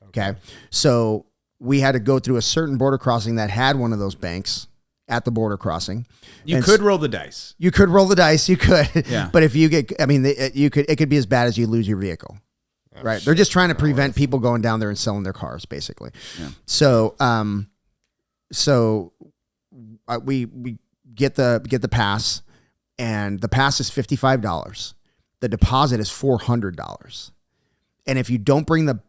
Okay. So we had to go through a certain border crossing that had one of those banks at the border crossing. You could roll the dice. You could roll the dice. You could. Yeah. But if you get, I mean, it could be as bad as you lose your vehicle. Right. They're just trying to prevent people going down there and selling their cars, basically. Yeah. So, we get the pass, and the pass is $55. The deposit is $400. And if you don't bring the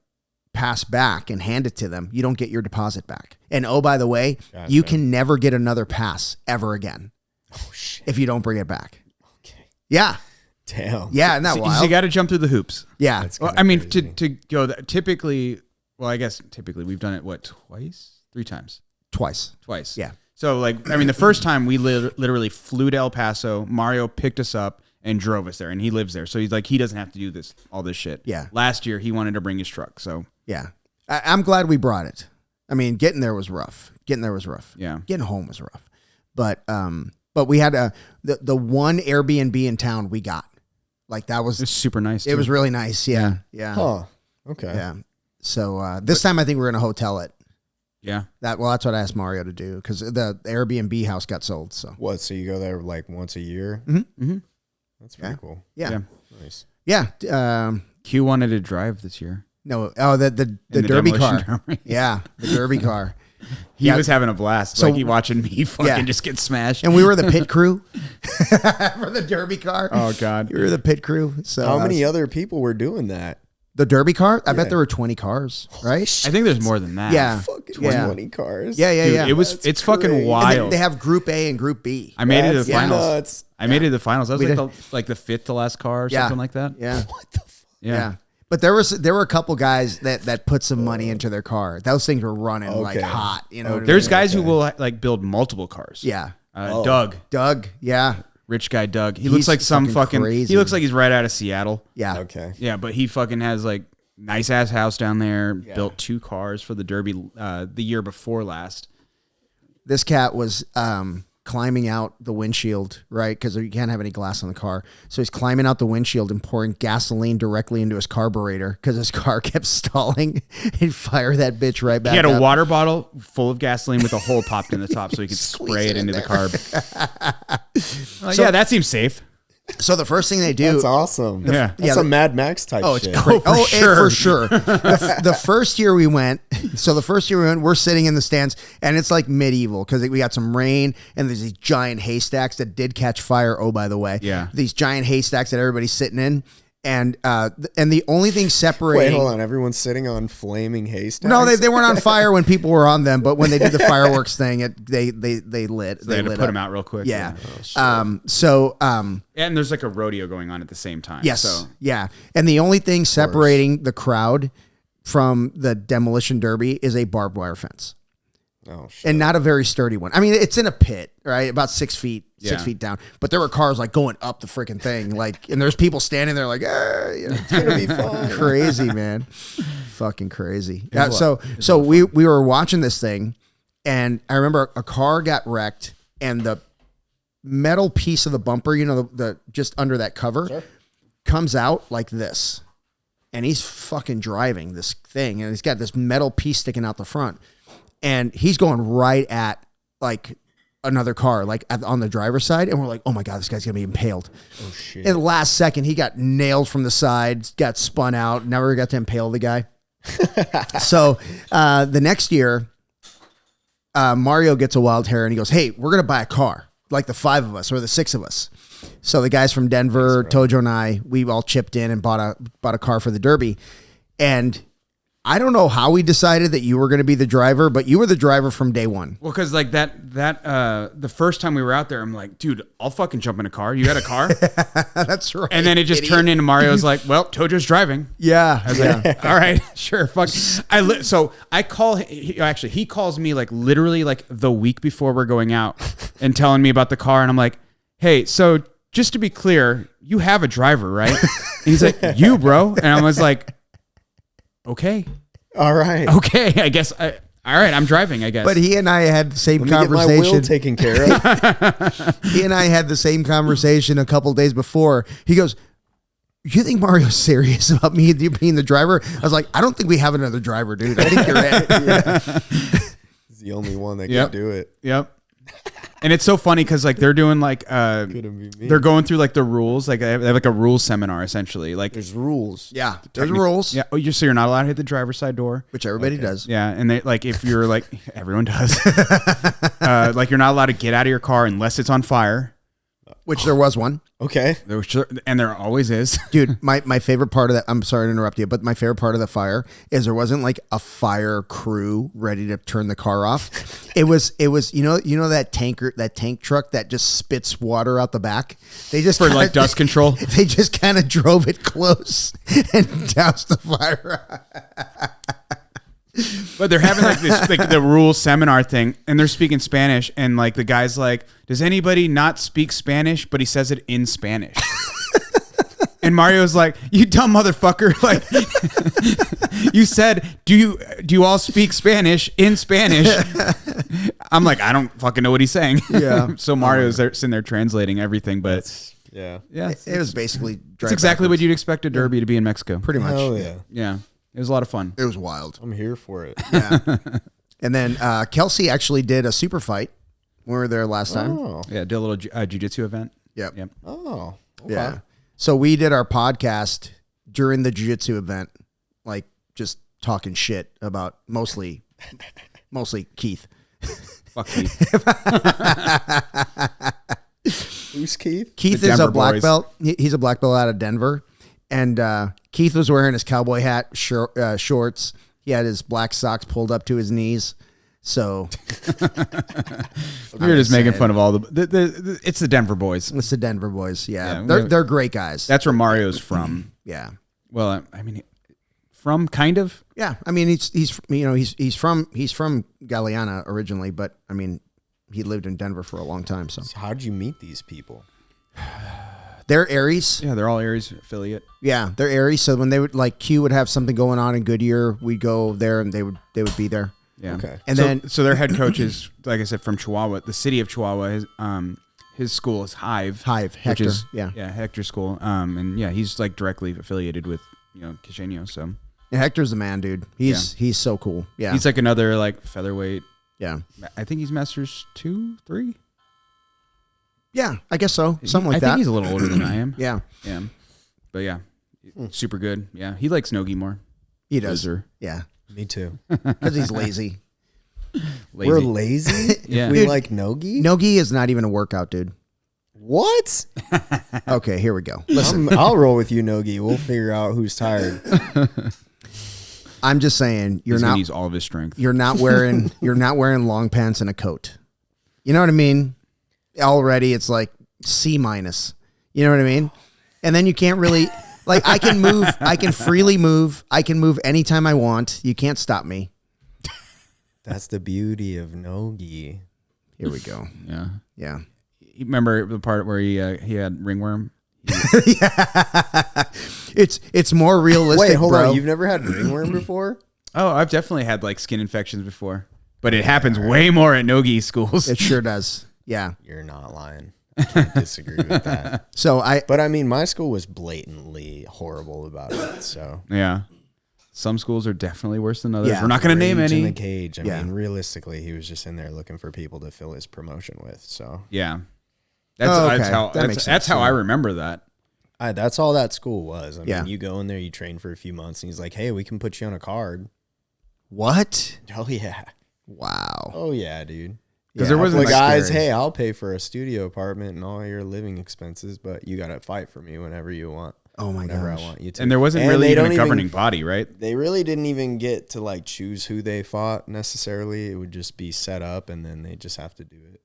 pass back and hand it to them, you don't get your deposit back. And oh, by the way, you can never get another pass ever again. Oh shit. If you don't bring it back. Okay. Yeah. Damn. Yeah. Isn't that So wild? you got to jump through the hoops. Yeah. That's Well, kinda I mean, crazy. to go typically, well, I guess typically we've done it, what, twice? 3 times? Twice. Yeah. So, like, I mean, the first time we literally flew to El Paso, Mario picked us up and drove us there, and he lives there. So he's like, he doesn't have to do all this shit. Yeah. Last year, he wanted to bring his truck. So Yeah. I'm glad we brought it. I mean, getting there was rough. Getting there was rough. Yeah. Getting home was rough. But we had the one Airbnb in town we got. Like that was It's super nice. It was really nice. Yeah. Yeah. Huh. Okay. Yeah. So this time I think we're gonna hotel it. Yeah. That's what I asked Mario to do because the Airbnb house got sold. So What? So you go there like once a year? Mm-hmm. That's pretty cool. yeah. Nice. Yeah. Q wanted to drive this year. No. Oh, the In derby car. demolition derby. Yeah, the derby car. He Yeah. was having a blast. So- Like he watching me fucking Yeah. just get smashed. And we were the pit crew for the derby car. Oh God. We were the pit crew. So How many other people were doing that? the derby car? I bet Yeah. there were 20 cars, right? I think there's more than that. Yeah. Fucking Yeah. 20 cars. Yeah, yeah, Dude, yeah. it's fucking crazy. And wild. they have Group A and Group B. I made it to That's the finals. nuts. I made it to the finals. That We was did. like the fifth to last car or Yeah. something like that. Yeah. What the fuck? Yeah. But there were a couple guys that put some money into their car. Those things were running like Okay. hot. You know. what I There's mean? guys who will like build multiple cars. Yeah. Doug, Doug. Yeah. rich guy Doug. He He's looks like some fucking crazy. He looks like he's right out of Seattle. Yeah. Okay. Yeah, but he fucking has like nice ass house down there. Built 2 cars for the Derby the year before last. This cat was climbing out the windshield, right? Because you can't have any glass on the car. So he's climbing out the windshield and pouring gasoline directly into his carburetor because his car kept stalling. He'd fire that bitch right back He had up. a water bottle full of gasoline with a hole popped in the top so he could Squeeze spray it it in into the there. carb. Yeah, that seems safe. So the first thing they do... That's awesome. Yeah. That's Yeah, some Mad Max type Oh, it's shit. crazy. for sure. For sure. The first year we went, we're sitting in the stands and it's like medieval because we got some rain and there's these giant haystacks that did catch fire. Oh, by the way, Yeah. these giant haystacks that everybody's sitting in. And the only thing Wait, separating... hold on. Everyone's sitting on flaming haystacks? No, they weren't on fire when people were on them, but when they did the fireworks thing, they lit. They had to lit put up. him out real quick. Yeah. Oh, And there's like a rodeo going on at the same time. Yes. So Yeah. And the only thing separating the crowd from the demolition derby is a barbed wire fence. Oh, shit. And not a very sturdy one. I mean, it's in a pit, right? About 6 feet, Yeah. 6 feet down. But there were cars like going up the freaking thing. Like, and there's people standing there like, it's gonna be fun. Crazy, man. Fucking crazy. So we were watching this thing and I remember a car got wrecked and the metal piece of the bumper, you know, the just under that cover comes out like this. And he's fucking driving this thing and he's got this metal piece sticking out the front. And he's going right at like another car, like on the driver's side. And we're like, oh my God, this guy's going to be impaled. Oh, shit. In the last second, he got nailed from the side, got spun out, never got to impale the guy. So the next year, Mario gets a wild hair and he goes, hey, we're going to buy a car, like the 5 of us or the 6 of us. So the guys from Denver, Tojo and I, we all chipped in and bought a car for the Derby. And I don't know how we decided that you were going to be the driver, but you were the driver from day one. well, because like the first time we were out there, I'm like, dude, I'll fucking jump in a car. You got a car? That's right. And then it just turned into Mario's like, well, Tojo's driving. Yeah. I was like, all right, sure, fuck. So I call. He calls me like literally like the week before we're going out and telling me about the car, and I'm like, hey, so just to be clear, you have a driver, right? And he's like, you, bro, and I was like, okay, All right. I guess. All right, I'm driving, I guess. But he and I had the same Let me get my conversation. will taken care of. He and I had the same conversation a couple days before. He goes, you think Mario's serious about me being the driver? I was like, I don't think we have another driver, dude. I think you're it. He's the only one that Yep. can do it. Yep. And it's so funny because like they're doing like Couldn't be me. they're going through like the rules, like they have like a rules seminar essentially. Like There's rules. Yeah. There's rules, yeah, so you're not allowed to hit the driver's side door. which everybody does. Yeah, and they like if you're like everyone does, like you're not allowed to get out of your car unless it's on fire. Which there was one. Okay. And there always is. Dude, my favorite part of that, I'm sorry to interrupt you, but my favorite part of the fire is there wasn't like a fire crew ready to turn the car off. It was, you know that tank truck that just spits water out the back. They just For like dust control. They just kind of drove it close and doused the fire. But they're having like this like the rules seminar thing, and they're speaking Spanish, and like the guy's like, "Does anybody not speak Spanish?" But he says it in Spanish. And Mario's like, "You dumb motherfucker! Like, you said, do you all speak Spanish in Spanish?" I'm like, I don't fucking know what he's saying. Yeah. So Mario's there, sitting there translating everything, but Yeah. It was basically. It's exactly what you'd expect a derby to be in Mexico. Pretty much. Oh yeah. Yeah. It was a lot of fun. It was wild. I'm here for it. Yeah. And then Kelsey actually did a super fight. We were there last time. Oh. Yeah. Did a little jiu-jitsu event. Yep. Oh. Okay. Yeah. So we did our podcast during the jiu-jitsu event, like just talking shit about mostly Keith. Fuck me. Who's Keith? Keith The is a Denver black boys. belt. He's a black belt out of Denver. And Keith was wearing his cowboy hat, shorts. He had his black socks pulled up to his knees. So We were just making fun of all the it's the Denver boys. it's the Denver boys. Yeah. Yeah, They're great guys. That's where Mario's from. Yeah. Well, I mean, from kind of. Yeah. I mean, he's from Galeana originally, but I mean, he lived in Denver for a long time. So So how'd you meet these people? they're Aries. Yeah, they're all Aries affiliate. Yeah, they're Aries. So when they would like Q would have something going on in Goodyear, we'd go there and they would be there. Yeah. Okay. And so, then so their head coach is, like I said, from Chihuahua, the city of Chihuahua. His school is Hive, Hector. which is yeah. Hector school. And yeah, he's like directly affiliated with Quixeño. So And Hector's the man, dude. He's so cool. Yeah. he's like another like featherweight. yeah. I think he's Masters 2, 3. Yeah, I guess so. Something like I that. think he's a little older than I am. Yeah, Yeah, but yeah, super good. Yeah, he likes nogi more. he does. Loser. Yeah, Me too. because he's lazy. Lazy. We're lazy? Yeah. If we Dude, like Nogi? Nogi is not even a workout, dude. What? Okay, here we go. Listen, I'll roll with you, Nogi. We'll figure out who's tired. I'm just saying He's gonna use all of his strength. you're not wearing long pants and a coat. You know what I mean? Already it's like C-. You know what I mean? And then you can't really like I can move, I can freely move, I can move anytime I want. You can't stop me. That's the beauty of Nogi. Here we go. Yeah. Yeah. You remember the part where he had ringworm? Yeah. It's more realistic. Wait, hold bro. on. You've never had ringworm before? Oh, I've definitely had like skin infections before, but it happens way more at nogi schools. It sure does. Yeah. You're not lying. I can't disagree with that. So But I mean, my school was blatantly horrible about it. So Yeah. Some schools are definitely worse than others. Yeah. We're not going to name Rage in the any. cage. I Yeah. mean, realistically, he was just in there looking for people to fill his promotion with. So Yeah. That's, Oh, okay. that's how That makes that's, sense. that's how I remember that. that's all that school was. I Yeah. mean, you go in there, you train for a few months, and he's like, "Hey, we can put you on a card." what? Oh yeah, Wow. oh yeah, dude. 'Cause there wasn't like, like guys, scary. hey, I'll pay for a studio apartment and all your living expenses, but you got to fight for me whenever you want. Oh my Whenever gosh. I want you to. And there wasn't And really they even don't a governing body, right? They really didn't even get to like choose who they fought necessarily. It would just be set up, and then they just have to do it.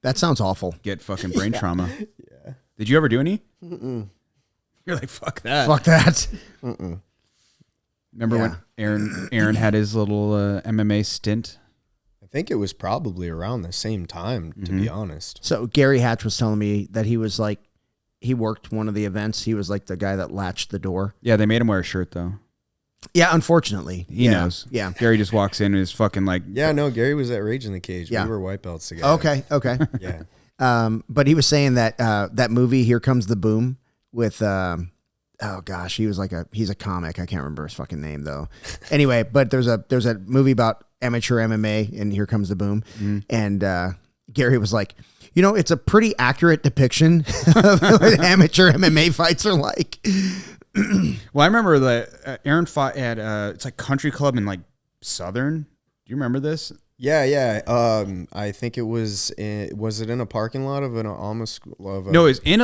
That sounds awful. Get fucking brain trauma. Yeah. Did you ever do any? Mm-mm. You're like, fuck that. Fuck that. Mm-mm. Remember when Aaron had his little MMA stint? I think it was probably around the same time, to be honest. So Gary Hatch was telling me that he was like, he worked one of the events. He was like the guy that latched the door. Yeah, they made him wear a shirt though. Yeah, unfortunately. He knows. Yeah. Gary just walks in and is fucking like, Yeah, no, Gary was at Rage in the Cage. Yeah. We were white belts together. Okay. Yeah. But he was saying that that movie Here Comes the Boom with oh gosh, he's a comic. I can't remember his fucking name though. Anyway, but there's a movie about amateur MMA and Here Comes the Boom. And Gary was like, you know, it's a pretty accurate depiction of what amateur MMA fights are like. well, I remember that Aaron fought at it's like country club in like Southern. Do you remember this? Yeah. I think it was it in a parking lot of an Alma school? No, it was in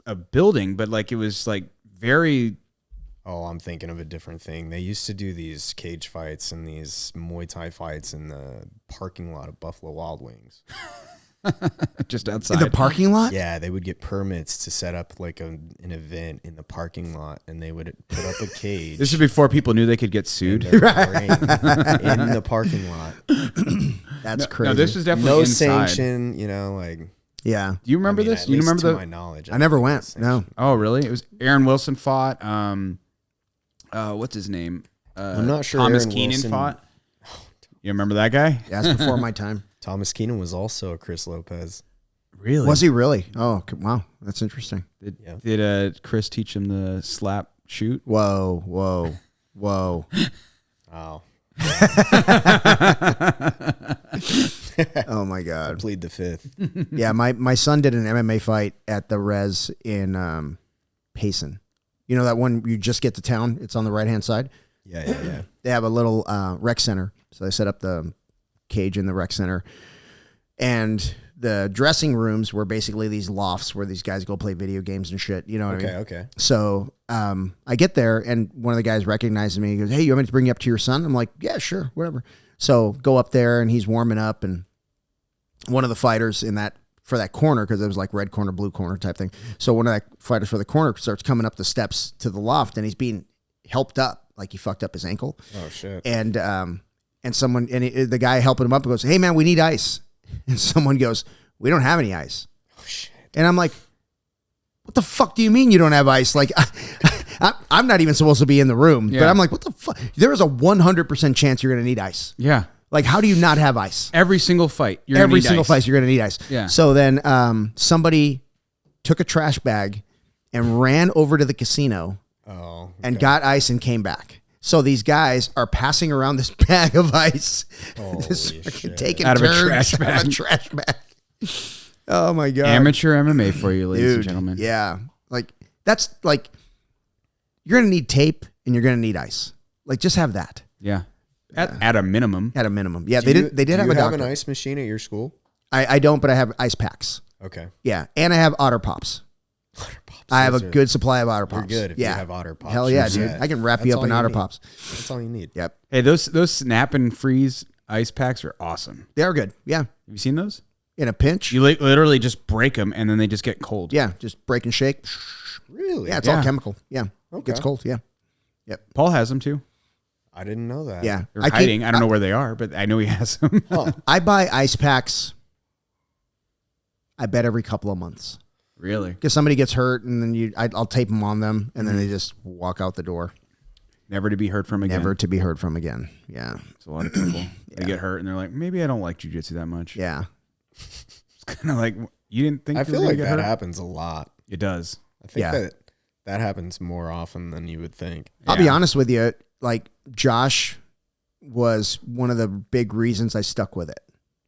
a building, but like it was like very. Oh, I'm thinking of a different thing. They used to do these cage fights and these Muay Thai fights in the parking lot of Buffalo Wild Wings. just outside In the parking lot? Yeah, they would get permits to set up like an event in the parking lot, and they would put up a cage. This is before people knew they could get in sued. their ring in the parking lot. That's crazy. No, this was definitely No inside. sanction, like. Yeah. Do you remember I mean, this? at You least remember to the? my knowledge, I never think went. it's No. sanctioned. Oh, really? It was Aaron Wilson fought. What's his name? I'm not sure Thomas Aaron Keenan Wilson- fought. You remember that guy? Yeah, that's before my time. Thomas Keenan was also a Chris Lopez. Really? Was he really? Oh, wow. That's interesting. Did Chris teach him the slap shoot? Whoa. Wow. Oh my God. Plead the fifth. Yeah, my son did an MMA fight at the Res in Payson. You know that one you just get to town? It's on the right-hand side. Yeah. They have a little rec center. So they set up the cage in the rec center. And the dressing rooms were basically these lofts where these guys go play video games and shit. You know what I mean? Okay. So I get there, and one of the guys recognizes me. He goes, "Hey, you want me to bring you up to your son?" I'm like, "Yeah, sure, whatever." So go up there, and he's warming up, and one of the fighters for that corner, because it was like red corner, blue corner type thing. So one of the fighters for the corner starts coming up the steps to the loft, and he's being helped up, like he fucked up his ankle. Oh shit! And the guy helping him up goes, "Hey man, we need ice." And someone goes, "We don't have any ice." Oh shit! And I'm like, "What the fuck do you mean you don't have ice?" Like, I'm not even supposed to be in the room, but I'm like, "What the fuck?" There is a 100% chance you're going to need ice. Yeah. Like, how do you not have ice? Every single fight. Every single fight, you're going to need ice. Yeah. So then somebody took a trash bag and ran over to the casino and got ice and came back. So these guys are passing around this bag of ice, taking out of a turns trash bag. out of a trash bag. Oh my God. Amateur MMA for you, ladies and gentlemen. Yeah. Like, that's like, you're going to need tape and you're going to need ice. Like, just have that. Yeah. At a minimum. At a minimum. Yeah. They did have a doctor. Do you have an ice machine at your school? I don't, but I have ice packs. Okay. Yeah. And I have Otter Pops. I have a good supply of Otter Pops. You're good if you have Otter Pops. Hell yeah, dude. I can wrap you up in Otter Pops. That's all you need. Yep. Hey, those snap and freeze ice packs are awesome. They are good. Yeah. Have you seen those? In a pinch. You literally just break them and then they just get cold. Yeah. Just break and shake. Really? Yeah. It's all chemical. Yeah. Okay. It gets cold. Yeah. Yep. Paul has them too. I didn't know that. Yeah. They're hiding. I don't know where they are, but I know he has them. I buy ice packs, I bet, every couple of months. Really? Because somebody gets hurt, and then I'll tape them on them, and then they just walk out the door. Never to be heard from again. Never to be heard from again. Yeah. It's a lot of people. They get hurt, and they're like, maybe I don't like jiu-jitsu that much. Yeah. It's kind of like, you didn't think I you were feel gonna like get that hurt? happens a lot. It does. I think that happens more often than you would think. I'll be honest with you. Like, Josh was one of the big reasons I stuck with it.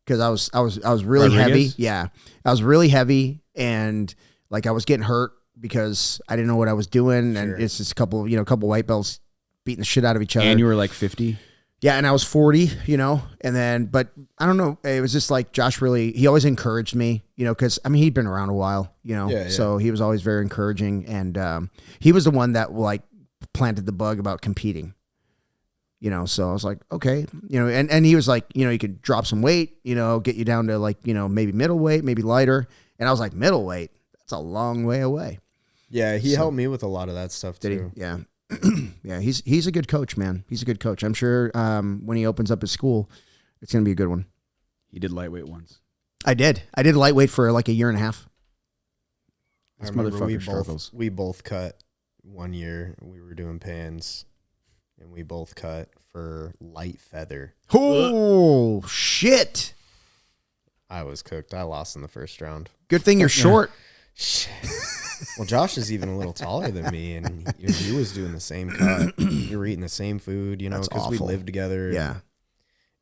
Because I was really heavy. Yeah. I was really heavy, and like I was getting hurt because I didn't know what I was doing. Sure. And it's just a couple white belts beating the shit out of each other. And you were like 50? Yeah, and I was 40, and then, but I don't know. It was just like Josh he always encouraged me, because, I mean, he'd been around a while, so he was always very encouraging. And he was the one that like planted the bug about competing, so I was like, okay, and he was like, you could drop some weight, get you down to like, maybe middleweight, maybe lighter. And I was like, middleweight, that's a long way away. Yeah, he helped me with a lot of that stuff too. Did he? Yeah. Yeah, he's a good coach, man. He's a good coach. I'm sure when he opens up his school, it's going to be a good one. He did lightweight once. I did lightweight for like a year and a half. This I remember motherfucker struggles. we both cut one year. We were doing pans, and we both cut for light feather. Oh, shit. I was cooked. I lost in the first round. Good thing you're short. Shit. Well, Josh is even a little taller than me, and he was doing the same cut. We were eating the same food, because we lived together. Yeah.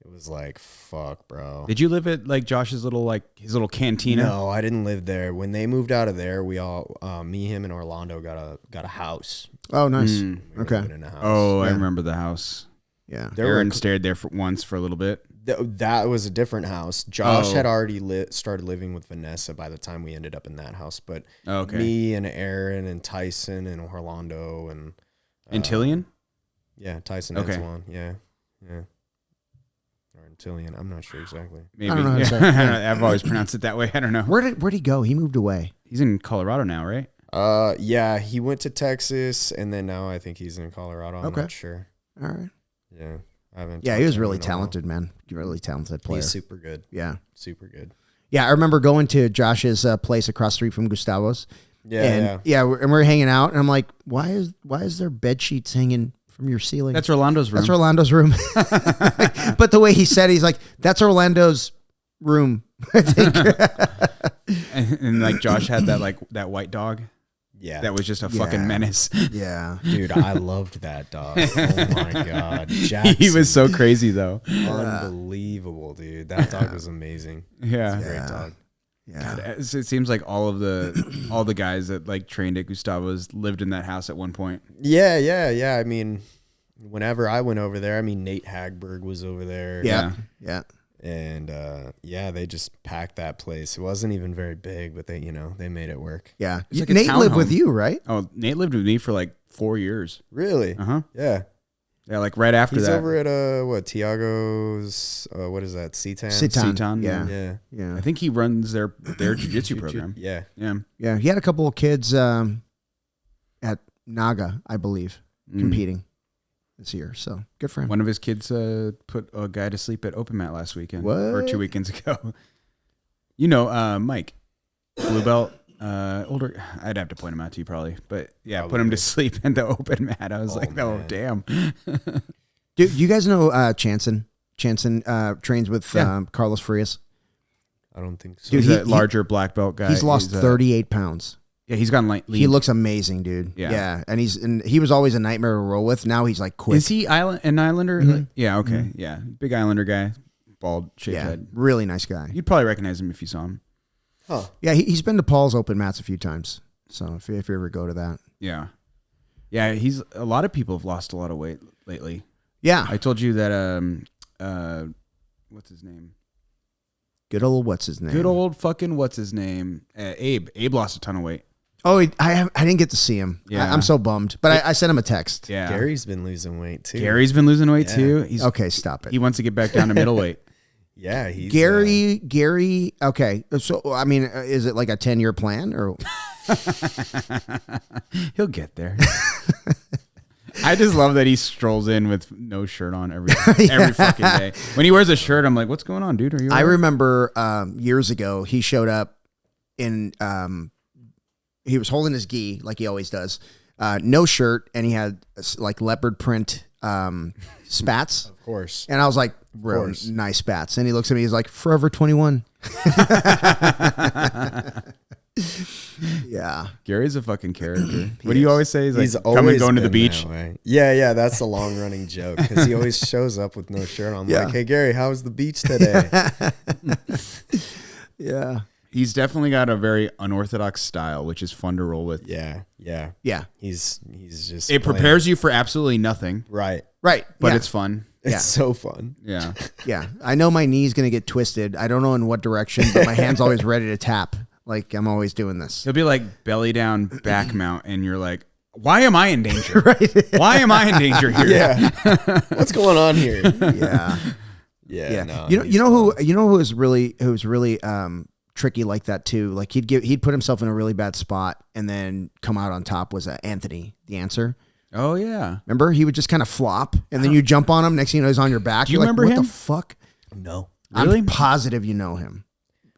It was like, fuck, bro. Did you live at like Josh's his little cantina? No, I didn't live there. When they moved out of there, we all, me, him, and Orlando got a house. Oh, nice. We were Okay. living in a house. Oh, I Yeah. remember the house. Yeah. Aaron stayed there once for a little bit. That was a different house. Josh had already started living with Vanessa by the time we ended up in that house. But me and Aaron and Tyson and Orlando and Antillian? Yeah, Tyson Antoine. Yeah. Or Antillian. I'm not sure exactly. Maybe. I don't know how to say it. I've always pronounced it that way. I don't know. Where'd he go? He moved away. He's in Colorado now, right? Yeah, he went to Texas, and then now I think he's in Colorado. I'm not sure. All right. Yeah. I haven't. Yeah, talked he was to him really in a while. talented, man. Really talented player. He's super good. Yeah. Super good. Yeah, I remember going to Josh's place across the street from Gustavo's. Yeah. And we're hanging out, and I'm like, why is there bed sheets hanging from your ceiling. That's Orlando's room. That's Orlando's room. But the way he said, he's like, that's Orlando's room. I think. and like Josh had that white dog. Yeah. That was just a fucking menace. Yeah. Dude, I loved that dog. Oh my God. Jackson. He was so crazy though. Unbelievable, dude. That dog was amazing. Yeah. It's a great dog. Yeah. God, it seems like all the guys that like trained at Gustavo's lived in that house at one point. Yeah. I mean, whenever I went over there, Nate Hagberg was over there. Yeah. And they just packed that place. It wasn't even very big, but they made it work. Yeah. It's like a Nate lived townhome. with you, right? Oh, Nate lived with me for like 4 years. Really? Uh-huh. Yeah. Yeah, like right after He's that. over at Tiago's, what is that? Setan? Setan, Yeah. I think he runs their jiu-jitsu program. Yeah. Yeah. He had a couple of kids at Naga, I believe, competing this year. So good for him. One of his kids put a guy to sleep at Open Mat last weekend. What? Or 2 weekends ago. Mike, blue belt, older. I'd have to point him out to you probably. But yeah, Probably. put him to sleep at the Open Mat. I was like, oh, man. damn. Do you guys know Chanson? Chanson trains with Carlos Frias. I don't think so. Dude, He's a larger black belt guy. He's lost 38 pounds. Yeah, he's gone lean. He looks amazing, dude. Yeah. And he was always a nightmare to roll with. Now he's like quick. Is he an Islander? Mhm. Like, yeah, okay. Yeah. Big Islander guy. Bald, shaved head. Really nice guy. You'd probably recognize him if you saw him. Huh. Yeah, he's been to Paul's Open Mats a few times. So if you ever go to that. Yeah. Yeah, a lot of people have lost a lot of weight lately. Yeah. I told you that what's his name? Good old what's his name? Good old fucking what's his name? Abe. Abe lost a ton of weight. Oh, I didn't get to see him. Yeah. I'm so bummed. But I sent him a text. Yeah. Gary's been losing weight too. Gary's been losing weight Yeah. too. He's Okay, stop it. He wants to get back down to middleweight. Yeah, he's Gary. Okay, so is it like a 10-year plan or? He'll get there. I just love that he strolls in with no shirt on every fucking day. When he wears a shirt, I'm like, "What's going on, dude? Are you?" I remember years ago he showed up in. He was holding his gi like he always does, no shirt, and he had like leopard print spats. Of course. And I was like, "Bro, nice spats." And he looks at me, he's like, "Forever 21." Yeah. Gary's a fucking character. What do you always say? He's like, always come and going to the been beach. that way. Yeah, that's a long running joke because he always shows up with no shirt on. I'm like, hey Gary, how was the beach today? Yeah. He's definitely got a very unorthodox style, which is fun to roll with. Yeah. He's just It prepares you for absolutely nothing, right, but it's fun. It's so fun. Yeah. Yeah. I know my knee's going to get twisted. I don't know in what direction, but my hand's always ready to tap. Like I'm always doing this. He'll be like belly down, back mount, and you're like, why am I in danger? Right. Why am I in danger here? Yeah. What's going on here? Yeah. Yeah. No, you know who was really tricky like that too. Like he'd put himself in a really bad spot and then come out on top was Anthony, the answer. Oh yeah. Remember? He would just kind of flop and then you jump on him. Next thing you know, he's on your back. Do you You're remember like, what him? the fuck? No. Really? I'm positive you know him.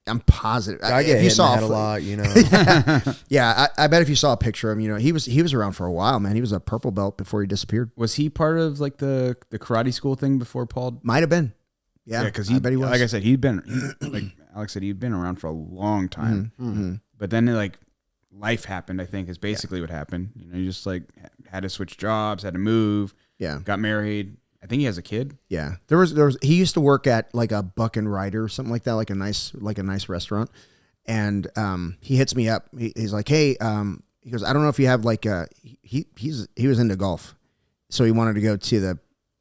I'm positive. I get if you hit saw in the head a lot, you know. Yeah, I bet if you saw a picture of him, he was around for a while, man. He was a purple belt before he disappeared. Was he part of like the karate school thing before Paul? Might have been. Yeah, because I bet he was. Like I said, like Alex said, he'd been around for a long time. Mm-hmm. But then like life happened. I think is basically what happened. You just like had to switch jobs, had to move. Yeah, got married. I think he has a kid. Yeah, there was. He used to work at like a Buck and Ryder or something like that, like a nice restaurant. And he hits me up. He's like, "Hey," he goes, "I don't know if you have like he was into golf, so he wanted to go to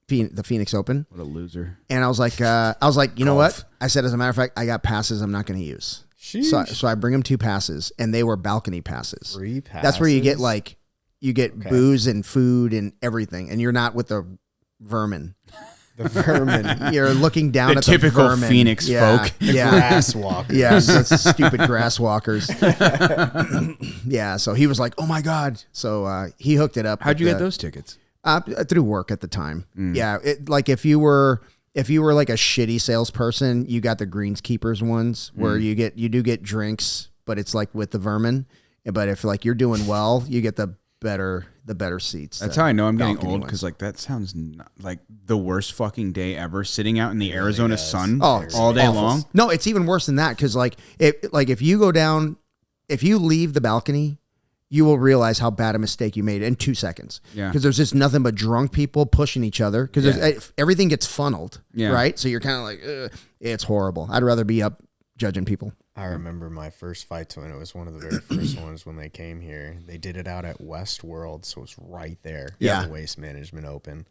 the Phoenix Open." What a loser! And I was like, you know what? I said, as a matter of fact, I got passes I'm not going to use. So I bring him 2 passes, and they were balcony passes. Free passes. That's where you get booze and food and everything, and you're not with the vermin. The vermin. You're looking down at the typical vermin. Phoenix folk. The grass walkers. Yeah, those stupid grass walkers. Yeah, so he was like, "Oh my god!" So he hooked it up. How'd you get those tickets? Through work at the time. Yeah, like if you were like a shitty salesperson, you got the greenskeepers ones where you do get drinks, but it's like with the vermin. But if like you're doing well, you get the better seats. That's how I know I'm getting balcony old, ones. because like that sounds like the worst fucking day ever, sitting out in the Arizona does. sun it's all day awful. long. No, it's even worse than that, because if you go down, if you leave the balcony, you will realize how bad a mistake you made in 2 seconds. Yeah. Because there's just nothing but drunk people pushing each other, because everything gets funneled, Yeah. right? So you're kind of like, ugh, it's horrible. I'd rather be up judging people. I remember my first fight to win. It was one of the very first ones when they came here. They did it out at Westworld, so it's right there. Yeah. The Waste Management Open.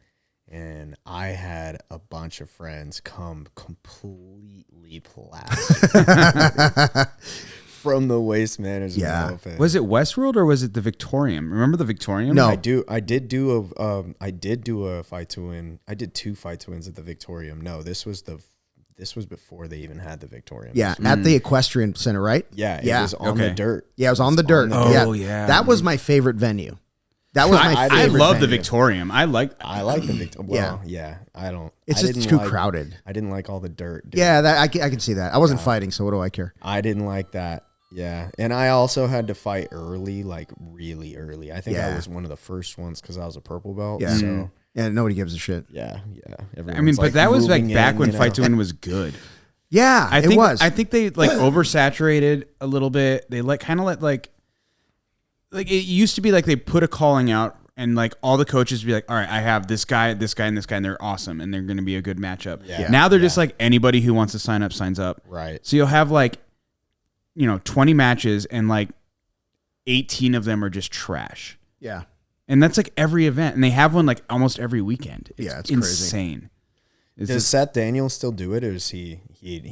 And I had a bunch of friends come completely plastered from the Waste Management Open. Was it Westworld or was it the Victorium? Remember the Victorium? No. I did do a fight to win. I did 2 fight to wins at the Victorium. No, this was before they even had the Victorium. Yeah, at the Equestrian Center, right? Yeah, Yeah. it was on the dirt. Yeah, it was on the dirt. Oh, yeah. That was my favorite venue. That was my favorite I love the venue. Victorium. I like the Victorium. Well, yeah, I don't. It's I just didn't too like- crowded. I didn't like all the dirt. Dude. Yeah, I can see that. I wasn't fighting, so what do I care? I didn't like that. Yeah, and I also had to fight early, like really early. I think I Yeah. was one of the first ones because I was a purple belt. Yeah. So Yeah, nobody gives a shit. yeah. I mean, Everyone's, but that was like moving back in, when you Fight know? to Win was good. Yeah, I think it was. I think they like oversaturated a little bit. They kind of let like it used to be like they put a calling out and like all the coaches would be like, all right, I have this guy, and this guy, and they're awesome and they're going to be a good matchup. Yeah. Now they're just like anybody who wants to sign up signs up. Right. So you'll have like 20 matches and like 18 of them are just trash. Yeah. And that's like every event, and they have one like almost every weekend. It's Yeah, it's crazy. insane. It's Does just, Seth Daniels still do it, or is he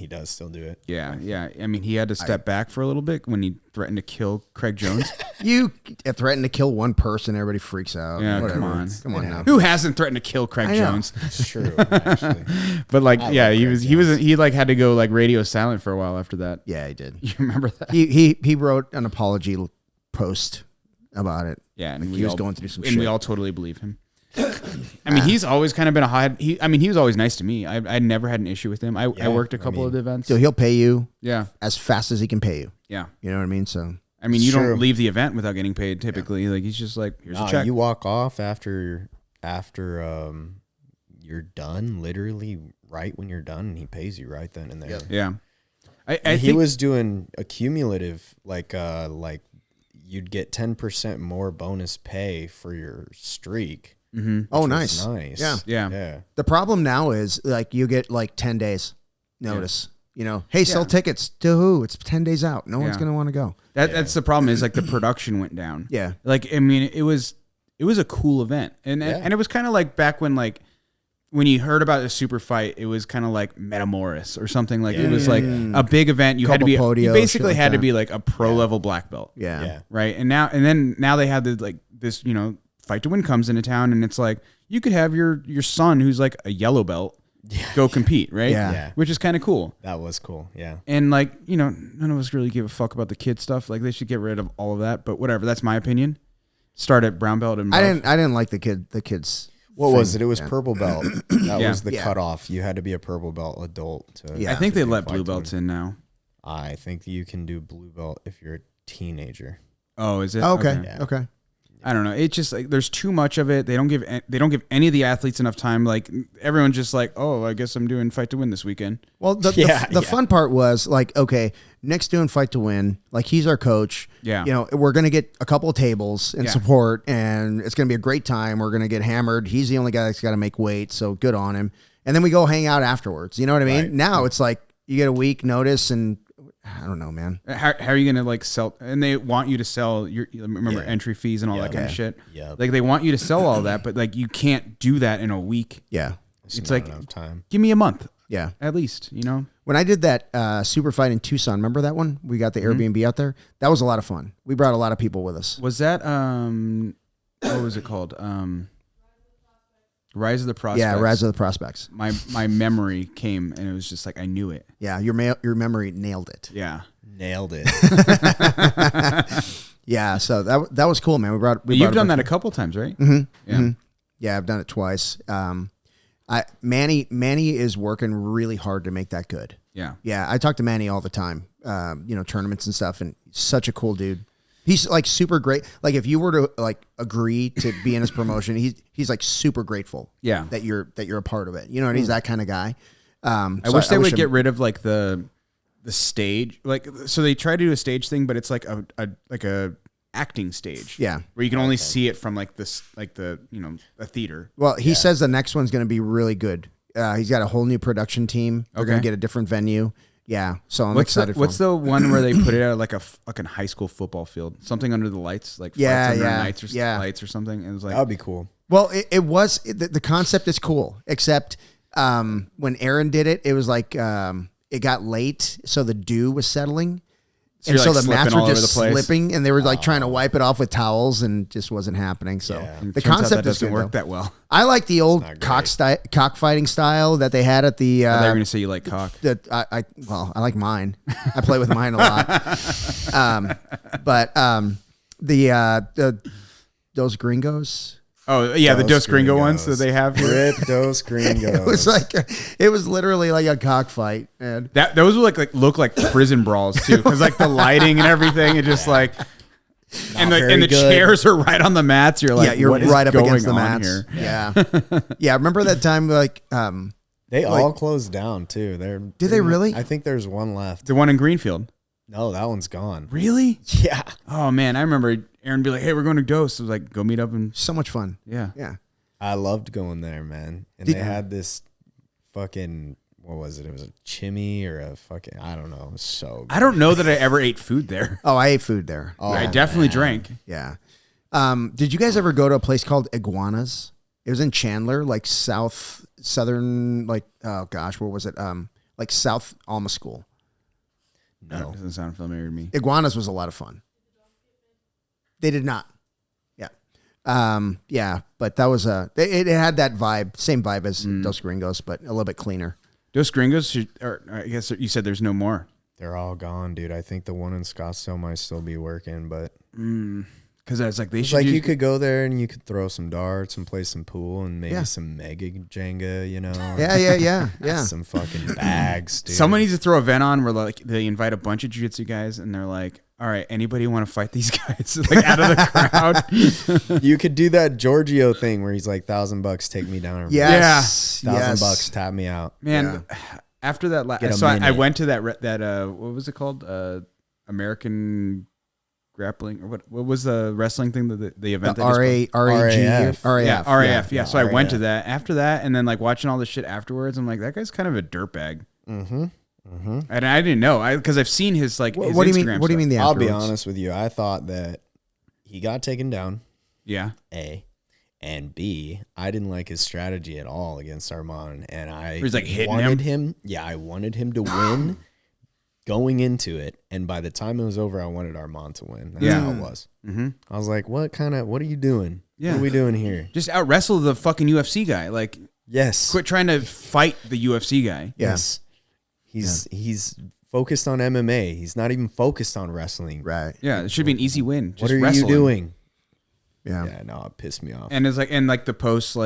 does still do it? yeah. I mean, he had to step back for a little bit when he threatened to kill Craig Jones. You threaten to kill one person, everybody freaks out. Yeah, Whatever. come on now. Who hasn't threatened to kill Craig I know. Jones? It's true, actually. But like, I yeah, love he Craig was like had to go like radio silent for a while after that. Yeah, he did. You remember that? He wrote an apology post about it. Yeah, and he was going through some and shit. we all totally believe him. I mean, he's always kind of been he was always nice to me. I never had an issue with him. I worked a couple of events. So he'll pay you Yeah, as fast as he can pay you. yeah. You know what I mean? So I mean, you True. don't leave the event without getting paid typically. Like he's just like, here's a check. You walk off after you're done, literally right when you're done, and he pays you right then and there. Yeah. I He think was doing a cumulative, like you'd get 10% more bonus pay for your streak. mm-hmm. oh, which nice. was nice. Yeah. Yeah. The problem now is like you get like 10 days notice. You know, hey, sell tickets to who? It's 10 days out. No one's Yeah. going to want to go. That's the problem is like the production went down. Yeah. Like, I mean, it was a cool event. And it was kind of like back when like, when you heard about a super fight, it was kind of like Metamoris or something. Like it was like a big event. You had to be, Couple you podios, basically shit like had to that. be like a pro level black belt. Yeah. Yeah. Right. And now they have the, like this, Fight to Win comes into town, and it's like, you could have your son who's like a yellow belt go compete. Right. Yeah. Which is kind of cool. That was cool. Yeah. And like, none of us really give a fuck about the kid stuff. Like they should get rid of all of that, but whatever. That's my opinion. Start at brown belt and I above. didn't like the kids. What thing. was it? It was purple belt. That Yeah. was the Yeah. cutoff. You had to be a purple belt adult. Yeah. I think to they do let Fight blue to belts Win. in now. I think you can do blue belt if you're a teenager. Oh, is it? Okay. Yeah. Okay. I don't know. It's just like there's too much of it. They don't give any of the athletes enough time. Like everyone's just like, oh, I guess I'm doing Fight to Win this weekend. Well, the fun part was like, okay, Nick's doing Fight to Win. Like he's our coach. Yeah. We're going to get a couple of tables and Yeah. support, and it's going to be a great time. We're going to get hammered. He's the only guy that's got to make weight. So good on him. And then we go hang out afterwards. You know what I mean? Right. Now it's like you get a week notice, and I don't know, man. How are you gonna like sell? And they want you to sell your remember Yeah. entry fees and all that kind of shit. Yeah. Like they want you to sell all that, but like you can't do that in a week. Yeah. It's It's not like- enough time. Give me a month Yeah. at least. When I did that super fight in Tucson, remember that one? We got the Airbnb out there. That was a lot of fun. We brought a lot of people with us. Was that what was it called? Rise of the Prospects. Yeah, Rise of the Prospects. My memory came and it was just like I knew it. Yeah, your memory nailed it. Yeah. Nailed it. Yeah, so that was cool, man. We brought You've done bunch that a couple times, right? Mm-hmm. Yeah, I've done it twice. Manny is working really hard to make that good. Yeah. Yeah, I talk to Manny all the time. Tournaments and stuff, and he's such a cool dude. He's like super great. Like if you were to like agree to be in his promotion, he's like super grateful. Yeah. That you're a part of it. You know, and he's that kind of guy. I wish they would get rid of like the stage, like so they try to do a stage thing, but it's like a acting stage. Yeah. Where you can only see it from like this, like the a theater. Well, he says the next one's going to be really good. He's got a whole new production team. They're going to get a different venue. Yeah, so I'm excited. What's the one where they put it at like a fucking high school football field? Something under the lights, like lights or something. It was like that would be cool. Well, the concept is cool, except when Aaron did it, it was like it got late, so the dew was settling. So and so like the mats were just the slipping, and they were like trying to wipe it off with towels, and just wasn't happening. So the concept doesn't work though. that well. I like the old cockfighting style that they had at the. I thought you were gonna say you like cock. I like mine. I play with mine a lot. Those gringos. Oh yeah, the Dos Gringo ones that they have here. Rip Dos Gringos. It was literally like a cockfight, and those would look like prison brawls too, because like the lighting and everything, it just like. And the chairs are right on the mats. You're like, you're right up against the mats. Here? Yeah. Remember that time they all closed down too. Did they really? I think there's one left. The one in Greenfield. No, that one's gone. Really? Yeah. Oh man, I remember Aaron be like, "Hey, we're going to Dos." I was like, "Go meet up and." So much fun. Yeah. I loved going there, man. And they had this fucking. What was it? It was a chimney or a fucking, I don't know. It was so good. I don't know that I ever ate food there. Oh, I ate food there. Oh, I definitely drank. Yeah. Did you guys ever go to a place called Iguanas? It was in Chandler, like southern, like, oh gosh, where was it? Like South Alma School. No. That doesn't sound familiar to me. Iguanas was a lot of fun. They did not. Yeah. But that was it had that vibe, same vibe as Dos Gringos, but a little bit cleaner. Dos Gringos, I guess you said there's no more. They're all gone, dude. I think the one in Scottsdale might still be working, but because I was like, you could go there and you could throw some darts and play some pool and maybe some mega Jenga, you know? Yeah. Some fucking bags, dude. Someone needs to throw a event on where like they invite a bunch of jiu-jitsu guys and they're like, all right, anybody want to fight these guys like out of the crowd? You could do that Giorgio thing where he's like, $1,000, take me down. Yes. $1,000, tap me out. Man, after that, so I went to that what was it called? American grappling or what was the wrestling thing the event? RAF. Yeah. So I went to that after that, and then like watching all this shit afterwards, I'm like, that guy's kind of a dirtbag. Mm-hmm. And I didn't know because I've seen his like. His what do you mean? Instagram What do you mean? I'll be honest with you. I thought that he got taken down. Yeah. A. And B, I didn't like his strategy at all against Armand. And I He's like hitting him. Yeah, I wanted him to win going into it. And by the time it was over, I wanted Armand to win. That's how it was. Mm-hmm. I was like, what are you doing? Yeah. What are we doing here? Just out wrestle the fucking UFC guy. Like, yes. Quit trying to fight the UFC guy. Yes. He's focused on MMA. He's not even focused on wrestling. Right. Yeah, it should be an easy win. Just what are you doing? Yeah. Yeah, no, it pissed me off. And it's like the post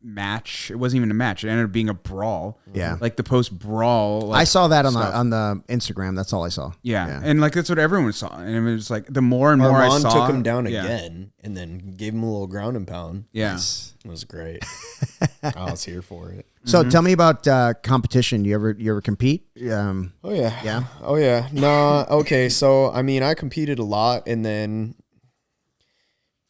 match. It wasn't even a match. It ended up being a brawl. Yeah. Like the post brawl. I saw that on the Instagram. That's all I saw. Yeah. And like that's what everyone saw. And it was like the more and more I saw, took him down again and then gave him a little ground and pound. Yeah. It was great. I was here for it. So tell me about competition. You ever compete? Oh yeah. Yeah. Oh yeah. No. Okay. So I mean, I competed a lot, and then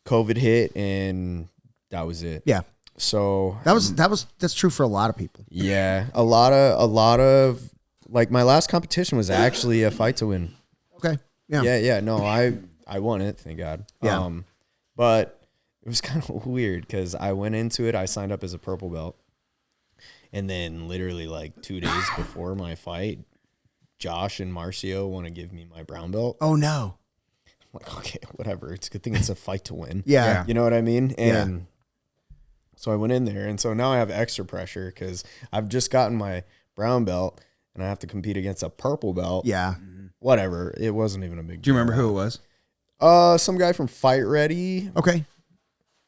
COVID hit, and that was it. Yeah. So that's true for a lot of people. Yeah. A lot of like my last competition was actually a fight to win. Okay. Yeah. Yeah. No, I won it. Thank God. Yeah. But it was kind of weird because I went into it. I signed up as a purple belt. And then literally like 2 days before my fight, Josh and Marcio want to give me my brown belt. Oh, no. I'm like, okay, whatever. It's a good thing it's a fight to win. Yeah. You know what I mean? And so I went in there. And so now I have extra pressure because I've just gotten my brown belt and I have to compete against a purple belt. Yeah. Whatever. It wasn't even a big deal. Do you remember who it was? Some guy from Fight Ready. Okay.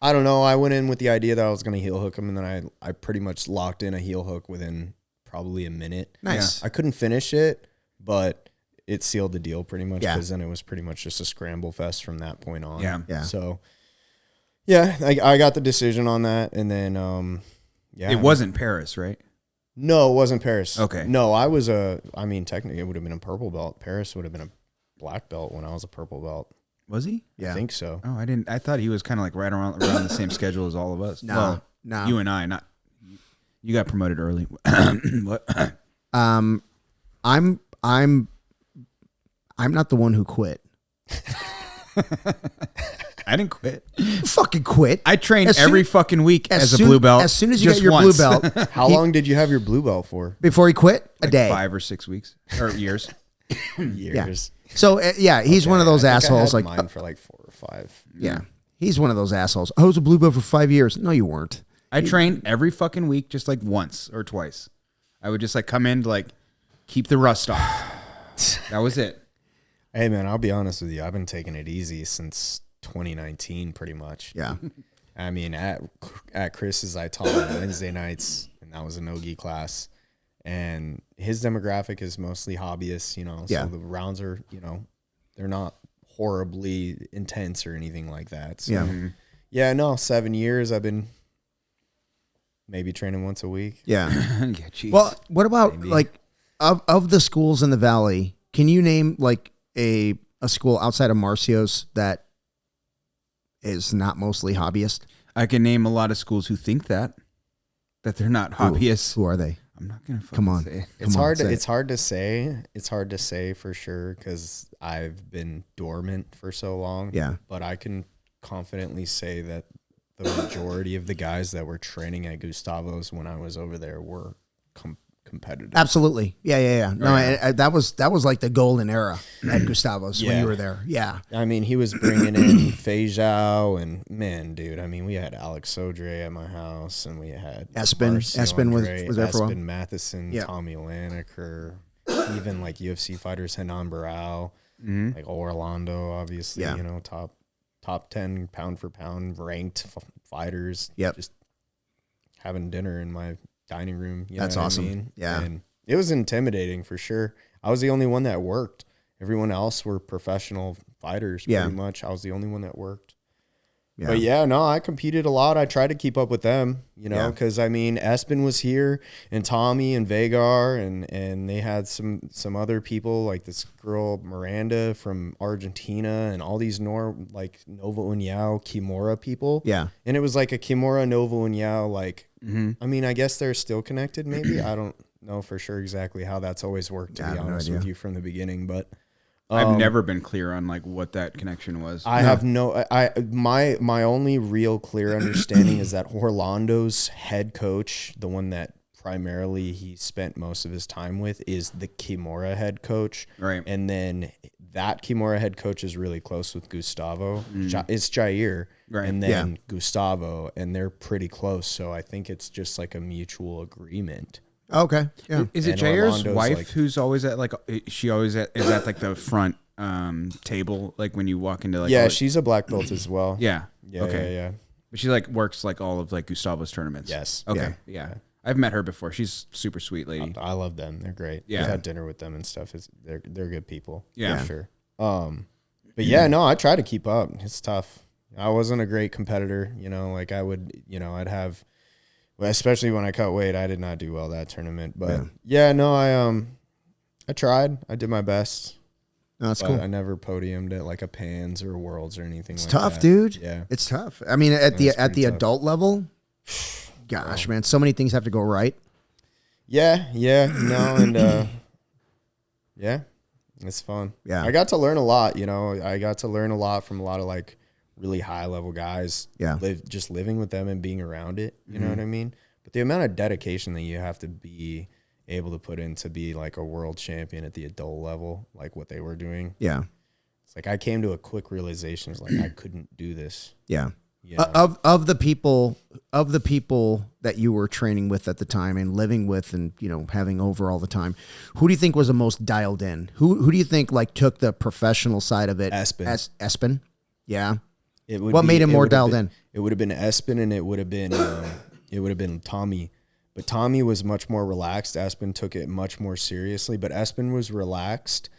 I don't know. I went in with the idea that I was going to heel hook him, and then I pretty much locked in a heel hook within probably a minute. Nice. I couldn't finish it, but it sealed the deal pretty much, Yeah. because then it was pretty much just a scramble fest from that point on. Yeah. So, yeah, I got the decision on that, and then It wasn't Paris, right? No, it wasn't Paris. Okay. No, I mean, technically, it would have been a purple belt. Paris would have been a black belt when I was a purple belt. Was he? I think so. Oh, I didn't. I thought he was kind of like right around the same schedule as all of us. No, You and I, not you. Got promoted early. What? I'm not the one who quit. I didn't quit. Fucking quit. I trained As soon- every fucking week as a soon- blue belt. As soon as you just got your once. blue belt, How long did you have your blue belt for? before he quit, a Like day. 5 or 6 weeks or years. Years. So he's one of those I think I assholes. had Like, mine for like 4 or 5. yeah, he's one of those assholes. I was a blue belt for 5 years. No, you weren't. I trained every fucking week, just like once or twice. I would just like come in to like keep the rust off. That was it. Hey man, I'll be honest with you. I've been taking it easy since 2019, pretty much. Yeah, I mean, at Chris's, I taught on Wednesday nights, and that was a no-gi class. And his demographic is mostly hobbyists, you know. Yeah. So the rounds are, you know, they're not horribly intense or anything like that. So, yeah, yeah, no, 7 years I've been maybe training once a week. yeah. Yeah, geez. Well, what about Maybe. like of the schools in the Valley? Can you name like a school outside of Marcio's that is not mostly hobbyist? I can name a lot of schools who think that they're not hobbyists. Who are they? I'm not gonna fucking Come on. say it. It's Come on, hard. say it. It's hard to say. It's hard to say for sure because I've been dormant for so long. Yeah, But I can confidently say that the majority of the guys that were training at Gustavo's when I was over there were competitive. absolutely. Yeah. No, yeah. I, that was like the golden era at Gustavo's when Yeah. you were there. Yeah, I mean, he was bringing in Fei Zhao and man, dude. I mean, we had Alex Sodre at my house, and we had Espen. Marcio Espen was Andre, there for a while. Espen Matheson, Yeah. Tommy Laniker, even like UFC fighters, Henan Barao, like Orlando, obviously, Yeah. you know, top 10 pound for pound ranked fighters. Yep. Just having dinner in my dining room. You That's know what awesome. I mean? Yeah. And it was intimidating for sure. I was the only one that worked. Everyone else were professional fighters Yeah. pretty much. I was the only one that worked. yeah. But yeah, no, I competed a lot. I tried to keep up with them, you know, Yeah. because I mean, Espen was here and Tommy and Vagar and they had some other people like this girl Miranda from Argentina and all these like Nova União Kimura people. Yeah. And it was like a Kimura Nova União, like, Mm-hmm. I mean, I guess they're still connected maybe. I don't know for sure exactly how that's always worked, to Yeah, I be have no honest idea. with you from the beginning. But I've never been clear on like what that connection was. I have my only real clear understanding is that Orlando's head coach, the one that primarily he spent most of his time with, is the Kimura head coach. Right. And then that Kimura head coach is really close with Gustavo. It's Jair. Right. And then Gustavo, and they're pretty close. So I think it's just like a mutual agreement. Okay. Yeah. Is it And Jair's Orlando's, wife like- who's always at like she always is at like the front table like when you walk into like Yeah, all- she's a black belt as well. yeah Okay. Yeah. but she like works like all of like Gustavo's tournaments. Yes. Okay. Yeah. I've met her before. She's super sweet lady. I love them. They're great. Yeah. I've had dinner with them and stuff. They're good people. Yeah. For sure. But yeah, no, I try to keep up. It's tough. I wasn't a great competitor, you know, like I would, you know, I'd have, well, especially when I cut weight, I did not do well that tournament, but yeah, no, I tried, I did my best. No, that's But cool. I never podiumed at like a Pans or Worlds or anything It's like tough, that. dude. Yeah. It's tough. I mean, at the pretty tough. adult level, gosh, man, so many things have to go right. Yeah. No, and yeah, it's fun. Yeah. I got to learn a lot, you know. I got to learn a lot from a lot of like really high level guys. Yeah. Just living with them and being around it, you know what I mean? But the amount of dedication that you have to be able to put in to be like a world champion at the adult level, like what they were doing. Yeah. It's like I came to a quick realization, it's like I couldn't do this. Yeah. You know? Of the people that you were training with at the time and living with and, you know, having over all the time, who do you think was the most dialed in? Who do you think like took the professional side of it? Espen. Espen? Yeah. What made him more dialed in? It would have been Espen and it would have been Tommy. But Tommy was much more relaxed. Espen took it much more seriously, but Espen was relaxed.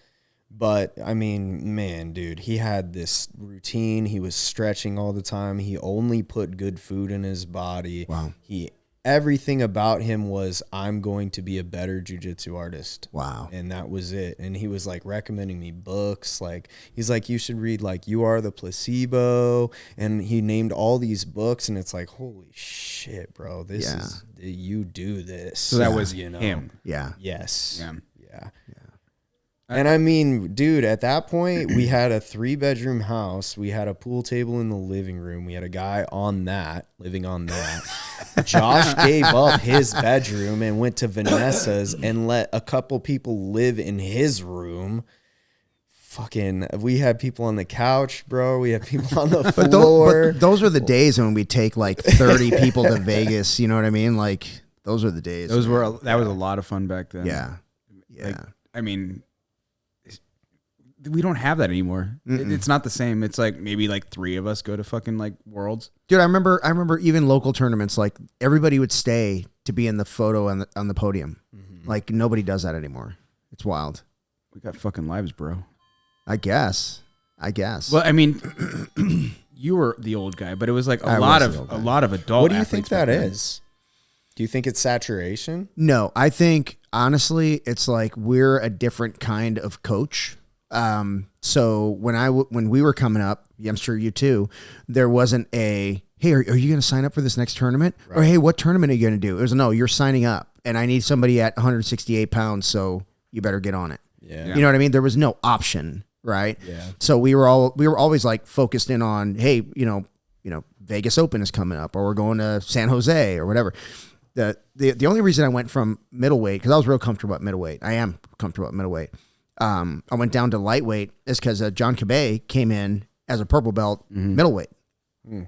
But I mean, man, dude, he had this routine. He was stretching all the time. He only put good food in his body. Wow. Everything about him was, I'm going to be a better jiu-jitsu artist. Wow. And that was it. And he was like recommending me books. Like, he's like, you should read like You Are the Placebo. And he named all these books. And it's like, holy shit, bro. This is, you do this. So that was him. Yeah. Yes. Yeah. And I mean, dude, at that point, we had a 3-bedroom house. We had a pool table in the living room. We had a guy living on that. Josh gave up his bedroom and went to Vanessa's and let a couple people live in his room. Fucking, we had people on the couch, bro. We had people on the floor. But those were the days when we'd take like 30 people to Vegas. You know what I mean? Like, those were the days. That was a lot of fun back then. Yeah. Like, I mean, we don't have that anymore. It's not the same. It's like maybe like 3 of us go to fucking like Worlds. Dude, I remember even local tournaments, like everybody would stay to be in the photo on the podium. Mm-hmm. Like nobody does that anymore. It's wild. We got fucking lives, bro. I guess. Well, I mean, you were the old guy, but it was like a lot of adult. What do you think that is? Do you think it's saturation? No, I think honestly, it's like we're a different kind of coach. So when we were coming up, I'm sure you too, there wasn't a, hey, are you going to sign up for this next tournament? Right. Or, hey, what tournament are you going to do? It was, no, you're signing up and I need somebody at 168 pounds. So you better get on it. Yeah. You know what I mean? There was no option. Right. Yeah. So we were always like focused in on, hey, you know, Vegas Open is coming up or we're going to San Jose or whatever. The only reason I went from middleweight, because I was real comfortable at middleweight. I am comfortable at middleweight. I went down to lightweight is because John Cabay came in as a purple belt middleweight. Mm.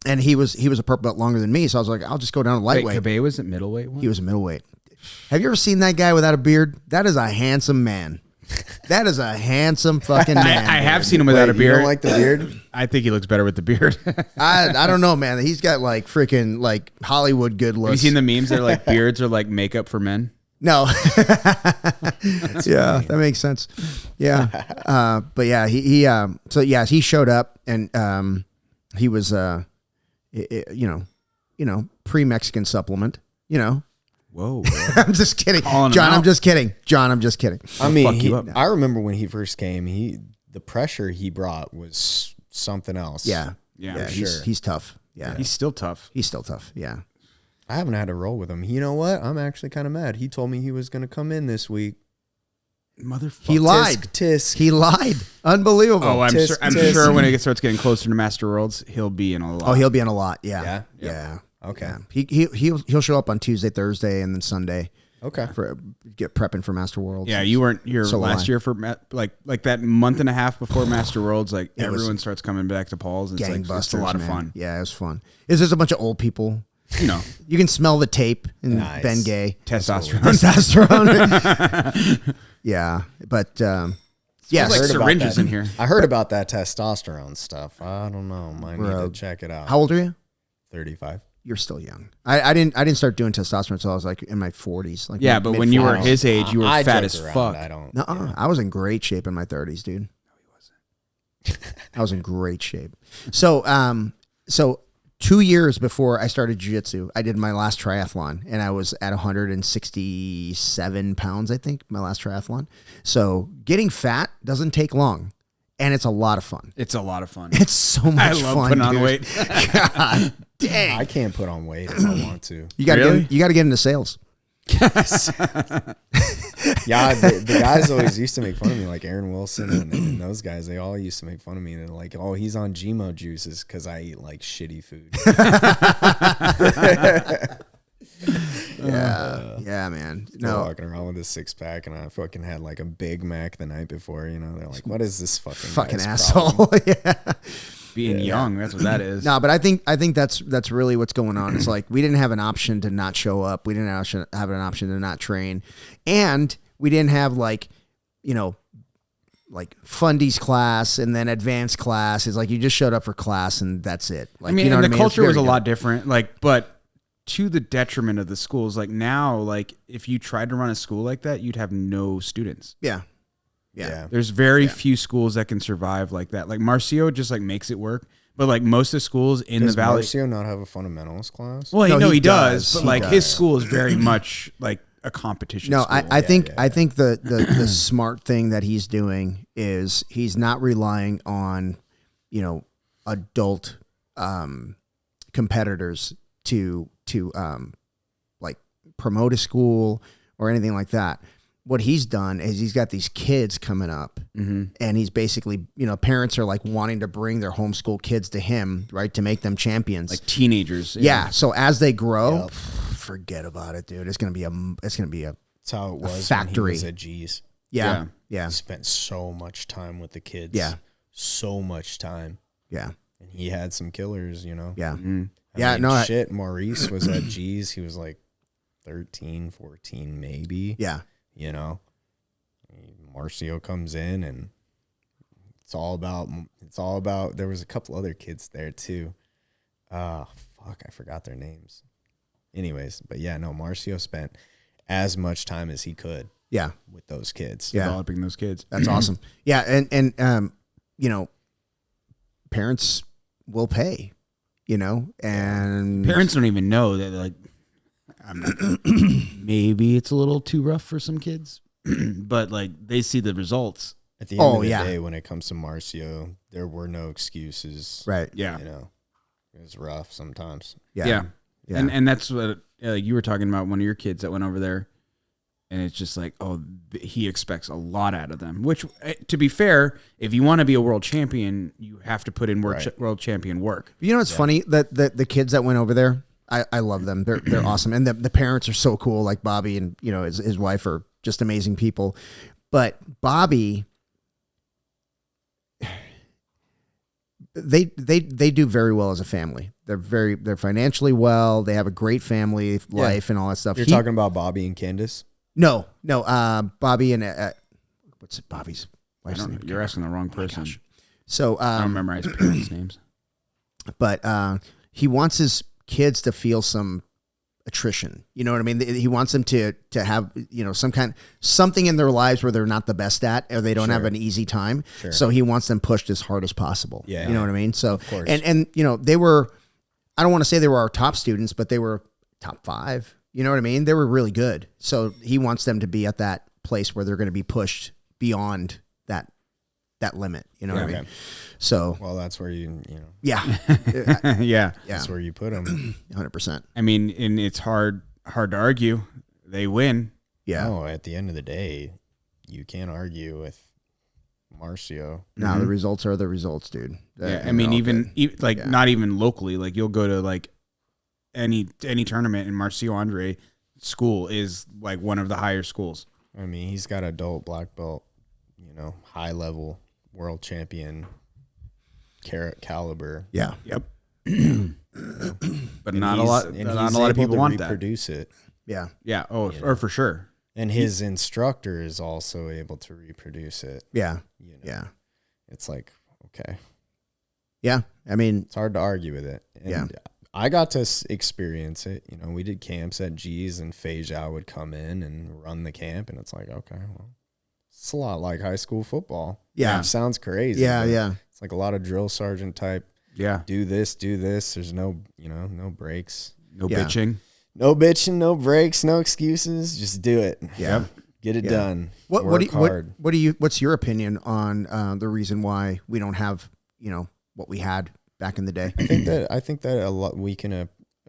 And he was a purple belt longer than me. So I was like, I'll just go down to lightweight. Wait, Cabay was at middleweight? He was a middleweight. Have you ever seen that guy without a beard? That is a handsome man. That is a handsome fucking man. I have seen him without a beard. You don't like the beard? I think he looks better with the beard. I don't know, man. He's got like freaking like Hollywood good looks. Have you seen the memes that are like beards are like makeup for men? No. Yeah, that makes sense. Yeah. But yeah, he showed up and he was pre-Mexican supplement, Whoa. I'm just kidding. John, I'm just kidding. I mean, I remember when he first came, the pressure he brought was something else. Yeah. He's tough. Yeah. He's still tough. Yeah. I haven't had to roll with him. You know what? I'm actually kind of mad. He told me he was going to come in this week. Motherfucker. He lied. Tisk. He lied. Unbelievable. Oh, I'm sure when it starts getting closer to Master Worlds, he'll be in a lot. Oh, he'll be in a lot. Yeah. Okay. Yeah. He'll show up on Tuesday, Thursday, and then Sunday. Okay. Get prepping for Master Worlds. Yeah, you weren't here last year for like that month and a half before Master Worlds. Like everyone starts coming back to Paul's. It's it's a lot of fun. Yeah, it was fun. There's a bunch of old people. You can smell the tape and Ben Gay. Testosterone. Yeah, but yeah, like syringes in here. I heard about that testosterone stuff. I don't know. Might need to check it out. How old are you? 35. You're still young. I didn't start doing testosterone until I was like in my 40s. Like but when you were his age, you were fat as fuck. I was in great shape in my 30s, dude. No, he wasn't. I was in great shape. So 2 years before I started jiu-jitsu, I did my last triathlon, and I was at 167 pounds, I think, my last triathlon. So getting fat doesn't take long, and it's a lot of fun. It's a lot of fun. It's so much fun. I love putting on weight. God dang. I can't put on weight if I want to. You got to get into sales. Yeah, the guys always used to make fun of me, like Aaron Wilson and those guys. They all used to make fun of me. They're like, "Oh, he's on GMO juices because I eat like shitty food." Yeah, man. Still walking around with a 6-pack, and I fucking had like a Big Mac the night before. They're like, "What is this fucking asshole?" Yeah. Being young, that's what that is. No, but I think that's really what's going on. It's like we didn't have an option to not show up. We didn't have an option to not train, and we didn't have like fundies class and then advanced class. It's like you just showed up for class and that's it. Like, the culture was a lot different. Like, but to the detriment of the schools. Like now, like if you tried to run a school like that, you'd have no students. Yeah. Yeah. There's very few schools that can survive like that. Like Marcio just like makes it work. But like most of the schools in Does the valley. Marcio not have a fundamentals class? Well, No, he he does. does. But He like does. his school is very much like a competition. No, school. I think the smart thing that he's doing is he's not relying on, adult competitors to like promote a school or anything like that. What he's done is he's got these kids coming up, and he's basically, parents are like wanting to bring their homeschool kids to him, right, to make them champions, like teenagers. Yeah. So as they grow, forget about it, dude. It's gonna be a. That's how it was factory. when he was at G's. Yeah. He spent so much time with the kids. Yeah. So much time. Yeah. And he had some killers, Yeah. I mean, shit, Maurice was at G's. He was like 13, 14, maybe. Yeah. Marcio comes in and it's all about, there was a couple other kids there too. I forgot their names. Anyways, but yeah, no, Marcio spent as much time as he could. Yeah. With those kids. Yeah. Developing those kids. That's awesome. Yeah. And parents will pay, and Parents don't even know that, like, maybe it's a little too rough for some kids, but like they see the results. At the end of the day, when it comes to Marcio, there were no excuses. Right. Yeah. It was rough sometimes. Yeah. And that's what you were talking about, one of your kids that went over there, and it's just like, he expects a lot out of them, which, to be fair, if you want to be a world champion, you have to put in world champion work. It's funny that the kids that went over there, I love them. They're awesome. And the parents are so cool. Like Bobby and, his wife are just amazing people. But Bobby, they do very well as a family. They're financially well. They have a great family life and all that stuff. You're talking about Bobby and Candace? No. Bobby and what's Bobby's wife's name? You're asking the wrong person. So I don't memorize parents' names. But he wants his kids to feel some attrition. You know what I mean? He wants them to have, something in their lives where they're not the best at, or they don't have an easy time. Sure. So he wants them pushed as hard as possible. Yeah. You know what I mean? So, and they were, I don't want to say they were our top students, but they were top 5. You know what I mean? They were really good. So he wants them to be at that place where they're going to be pushed beyond that limit. You know what I mean? So, well, that's where you yeah. That's where you put them. 100%. I mean, and it's hard to argue. They win. Yeah. No, at the end of the day, you can't argue with Marcio. No, the results are the results, dude. I mean, not even locally, like you'll go to like any tournament, and Marcio Andre school is like one of the higher schools. I mean, he's got adult black belt, high level world champion caliber. Yeah. Yep. But not a lot of people want that. Reproduce it. Yeah. Yeah. Oh, or for sure. And his instructor is also able to reproduce it. Yeah. Yeah. It's like, okay. Yeah. I mean, it's hard to argue with it. And I got to experience it. We did camps at G's, and Feijao would come in and run the camp, and it's like, okay, well, it's a lot like high school football. Yeah. It sounds crazy. Yeah. Yeah. It's like a lot of drill sergeant type. Yeah. Do this. There's no breaks. No bitching. No bitching, no breaks, no excuses. Just do it. Yeah. Get it done. What's your opinion on the reason why we don't have, what we had back in the day? I think that a lot we can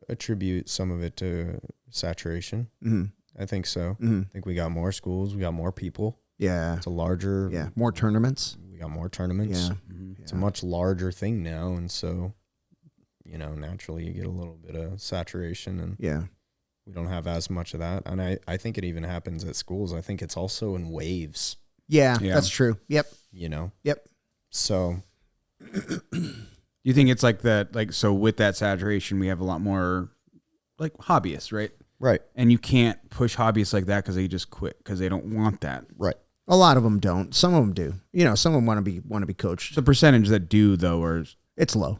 attribute some of it to saturation. Mm-hmm. I think so. Mm-hmm. I think we got more schools, we got more people. Yeah. It's a larger more tournaments. We got more tournaments. Yeah. It's a much larger thing now, and so naturally you get a little bit of saturation, and we don't have as much of that. And I think it even happens at schools. I think it's also in waves. Yeah. That's true. Yep. Yep. So you think it's like that, like, so with that saturation, we have a lot more like hobbyists, right? Right. And you can't push hobbyists like that because they just quit because they don't want that. Right. A lot of them don't. Some of them do. Some of them want to be coached. The percentage that do, though, it's low.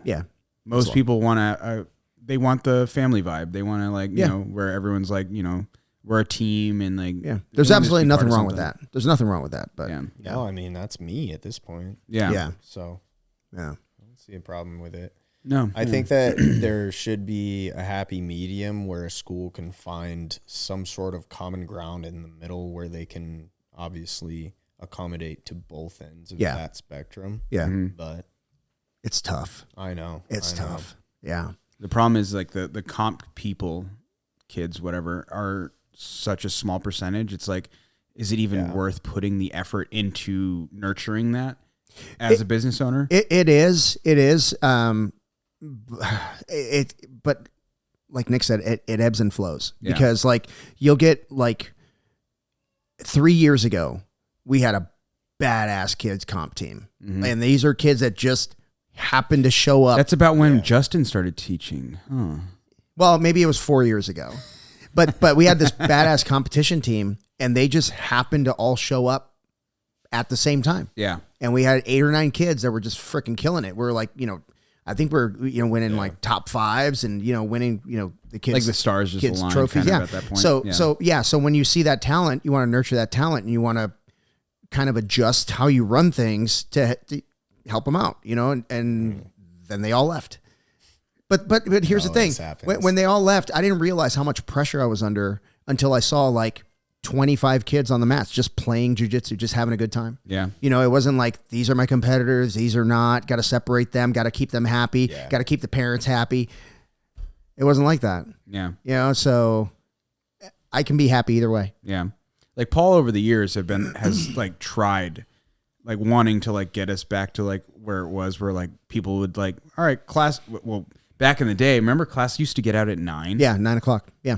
Yeah. Most people want to, they want the family vibe. They want to, like, where everyone's like, we're a team and like there's absolutely nothing wrong with that. There's nothing wrong with that. But no, I mean that's me at this point. Yeah. So I don't see a problem with it. No, I think that there should be a happy medium where a school can find some sort of common ground in the middle where they can obviously accommodate to both ends of that spectrum. Yeah. But it's tough. I know. It's tough. Yeah. The problem is like the comp people, kids, whatever, are such a small percentage. It's like, is it even worth putting the effort into nurturing that as a business owner? It is. But like Nick said, it ebbs and flows because like you'll get like 3 years ago, we had a badass kids comp team, and these are kids that just happened to show up. That's about when Justin started teaching. Huh. Well, maybe it was 4 years ago, but we had this badass competition team, and they just happened to all show up at the same time. Yeah, and we had 8 or 9 kids that were just freaking killing it. We're like, I think we're winning like top 5s and winning the kids like the stars just kids aligned trophies kind of at that point. So when you see that talent, you want to nurture that talent and you want to kind of adjust how you run things to help them out, and then they all left. But here's the thing: when they all left, I didn't realize how much pressure I was under until I saw like 25 kids on the mats just playing jiu-jitsu, just having a good time. Yeah. It wasn't like, these are my competitors, these are not, got to separate them, got to keep them happy, got to keep the parents happy. It wasn't like that. Yeah. So I can be happy either way. Yeah. Like Paul over the years has like tried like wanting to like get us back to like where it was, where like people would like, all right, class. Well, back in the day, remember class used to get out at 9? Yeah. 9 o'clock. Yeah.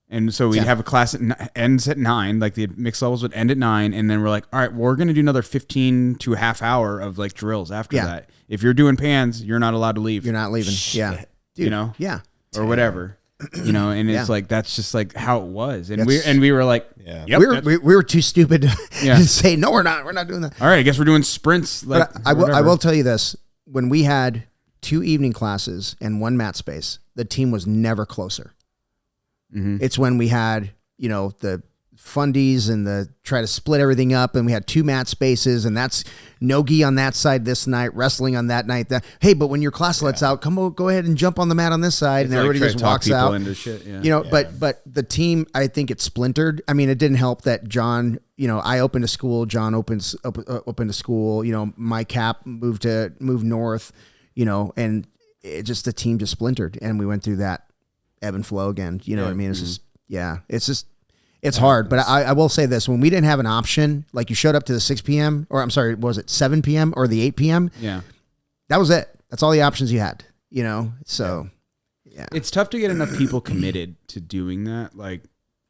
And so we'd have a class that ends at 9, like the mixed levels would end at 9. And then we're like, all right, well, we're going to do another 15 to a half hour of like drills after that. If you're doing pans, you're not allowed to leave. You're not leaving. Yeah. Dude, Yeah. Or whatever, and it's like, that's just like how it was. And we were like, we were too stupid to say, no, we're not doing that. All right. I guess we're doing sprints. Like, but I will tell you this. When we had 2 evening classes and 1 mat space, the team was never closer. It's when we had, the fundies and the try to split everything up, and we had 2 mat spaces, and that's no-gi on that side this night, wrestling on that night. Hey, but when your class lets out, go ahead and jump on the mat on this side, and everybody just walks out. Into shit, But the team, I think it splintered. I mean, it didn't help that John, I opened a school, John opened a school, my cap moved north, and it just, the team just splintered, and we went through that ebb and flow again. You know what I mean? It's it's hard. But I will say this: when we didn't have an option, like you showed up to the 6 p.m. or I'm sorry, was it 7 p.m. or the 8 p.m.? Yeah, that was it. That's all the options you had. So yeah, it's tough to get enough people committed to doing that. Like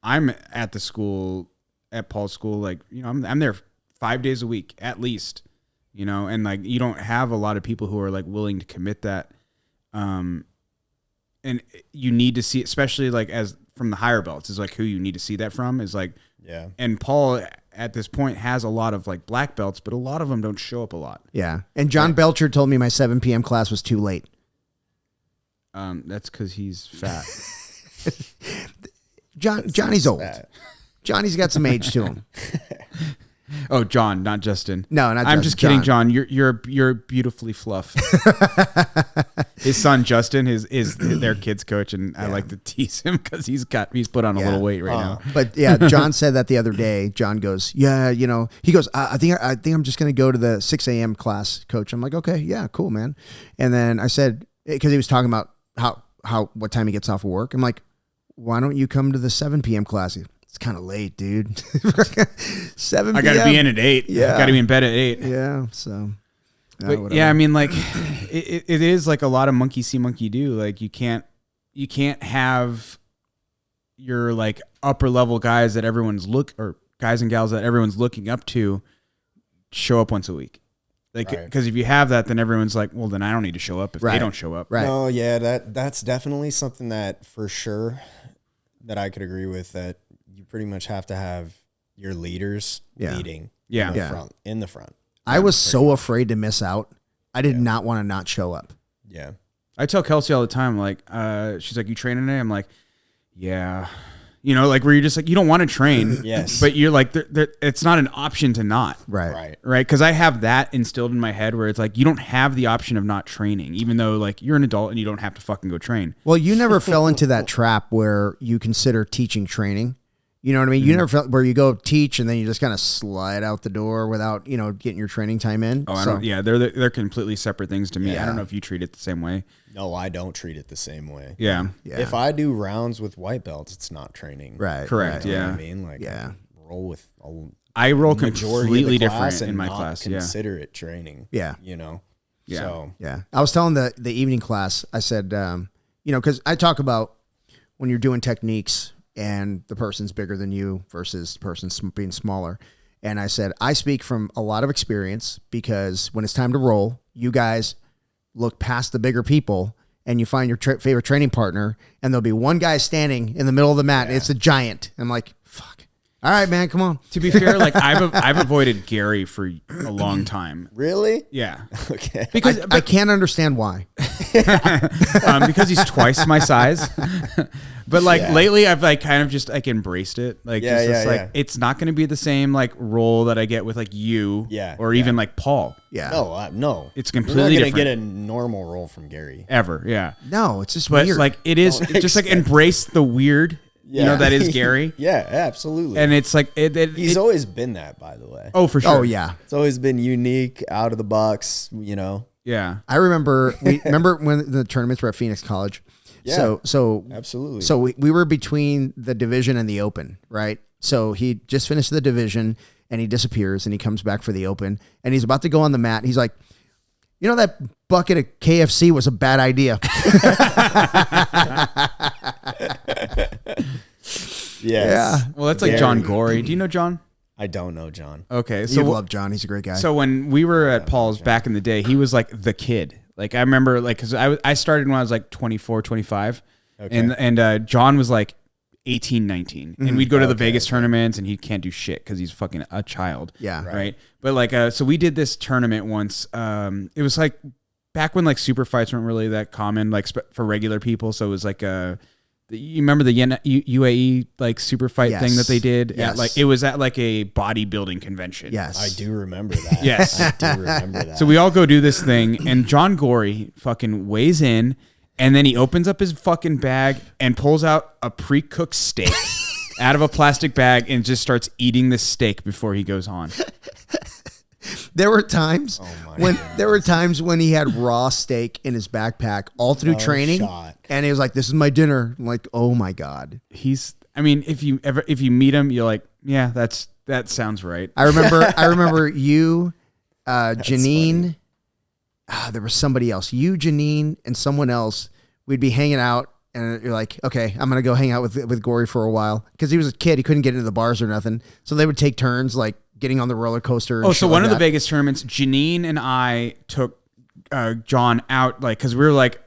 I'm at the school, at Paul's school, like I'm there 5 days a week at least. And like you don't have a lot of people who are like willing to commit that. And you need to see, especially like as from the higher belts, is like who you need to see that from is like, And Paul at this point has a lot of like black belts, but a lot of them don't show up a lot. Yeah. And John Belcher told me my 7 p.m. class was too late. That's because he's fat. Johnny's old. Johnny's got some age to him. Oh, John, not Justin. No, not Justin. I'm just kidding, John. You're beautifully fluff. His son Justin is their kids coach, and I like to tease him because he's put on a little weight right now. But yeah, John said that the other day. John goes, he goes, I think I'm just gonna go to the 6 a.m. class, coach. I'm like, okay, yeah, cool, man. And then I said, because he was talking about what time he gets off of work. I'm like, why don't you come to the 7 p.m. class? It's kind of late, dude. 7 p.m. I got to be in at 8. Yeah. I got to be in bed at 8. Yeah. So, but yeah, I mean, like, it is like a lot of monkey see, monkey do. Like, you can't have your like upper level guys that or guys and gals that everyone's looking up to show up once a week. Like, because if you have that, then everyone's like, well, then I don't need to show up if they don't show up. Right. No, yeah, that's definitely something that for sure that I could agree with, that you pretty much have to have your leaders leading in the front. I was so afraid to miss out. I did not want to not show up. Yeah. I tell Kelsey all the time, like, she's like, you training today? I'm like, yeah, You know, like where you're just like, you don't want to train, Yes. but you're like, it's not an option to not. Right. Right. Because I have that instilled in my head where it's like, you don't have the option of not training, even though like you're an adult and you don't have to fucking go train. Well, you never fell into that trap where you consider teaching training. You know what I mean? You never felt where you go teach and then you just kind of slide out the door without, you know, getting your training time in. Oh, I don't. Yeah, they're completely separate things to me. Yeah. I don't know if you treat it the same way. No, I don't treat it the same way. Yeah. If I do rounds with white belts, it's not training. Right. Correct. Right. You know Yeah. what I mean? Like, Yeah. roll with a I roll majority of completely the class different in and my not class. Yeah. consider it training. Yeah. You know? Yeah. So, Yeah. I was telling the evening class, I said, you know, because I talk about when you're doing techniques and the person's bigger than you versus the person being smaller. And I said, I speak from a lot of experience because when it's time to roll, you guys look past the bigger people and you find your favorite training partner and there'll be one guy standing in the middle of the mat and it's a giant. I'm like, fuck. All right, man, come on. To be fair, like I've avoided Gary for a long time. really? Yeah. Okay. Because I can't understand why. because he's twice my size. But like lately I've like kind of just like embraced it. Like it's not going to be the same like role that I get with like you or even like Paul. Yeah. No. It's You're completely not different. get a normal role from Gary. Ever. Yeah. No, it's just But weird. like it is just like embrace the weird, you know, that is Gary. Yeah, absolutely. And it's like he's always been that, by the way. Oh, for sure. Oh, yeah. It's always been unique, out of the box, you know. Yeah. I remember when the tournaments were at Phoenix College. Yeah. So Absolutely. So we were between the division and the open, right? So he just finished the division and he disappears and he comes back for the open and he's about to go on the mat. And he's like, you know, that bucket of KFC was a bad idea. Yes. Yeah. Well, that's like Gary. John Gorey. Do you know John? I don't know John. Okay. So you love John. He's a great guy. So when we were at Paul's back in the day, he was like the kid. Like I remember like, cause I started when I was like 24, 25 and John was like 18, 19 and we'd go to the Vegas tournaments and he can't do shit cause he's fucking a child. Yeah. Right. But like, so we did this tournament once. It was like back when like super fights weren't really that common, like for regular people. So it was like, you remember the UAE like super fight thing that they did? Yes. At, like it was at like a bodybuilding convention. Yes. I do remember that. Yes. I do remember that. So we all go do this thing, and John Gorey fucking weighs in, and then he opens up his fucking bag and pulls out a pre-cooked steak out of a plastic bag and just starts eating the steak before he goes on. There were times when he had raw steak in his backpack all through training, and he was like, "This is my dinner." I'm like, "Oh my god." I mean, if you meet him, you're like, yeah, that sounds right. I remember you, Janine. There was somebody else. You, Janine, and someone else. We'd be hanging out, and you're like, "Okay, I'm gonna go hang out with Gorey for a while," because he was a kid. He couldn't get into the bars or nothing, so they would take turns, like getting on the roller coaster. And so one of the Vegas tournaments, Janine and I took John out, like, because we were like,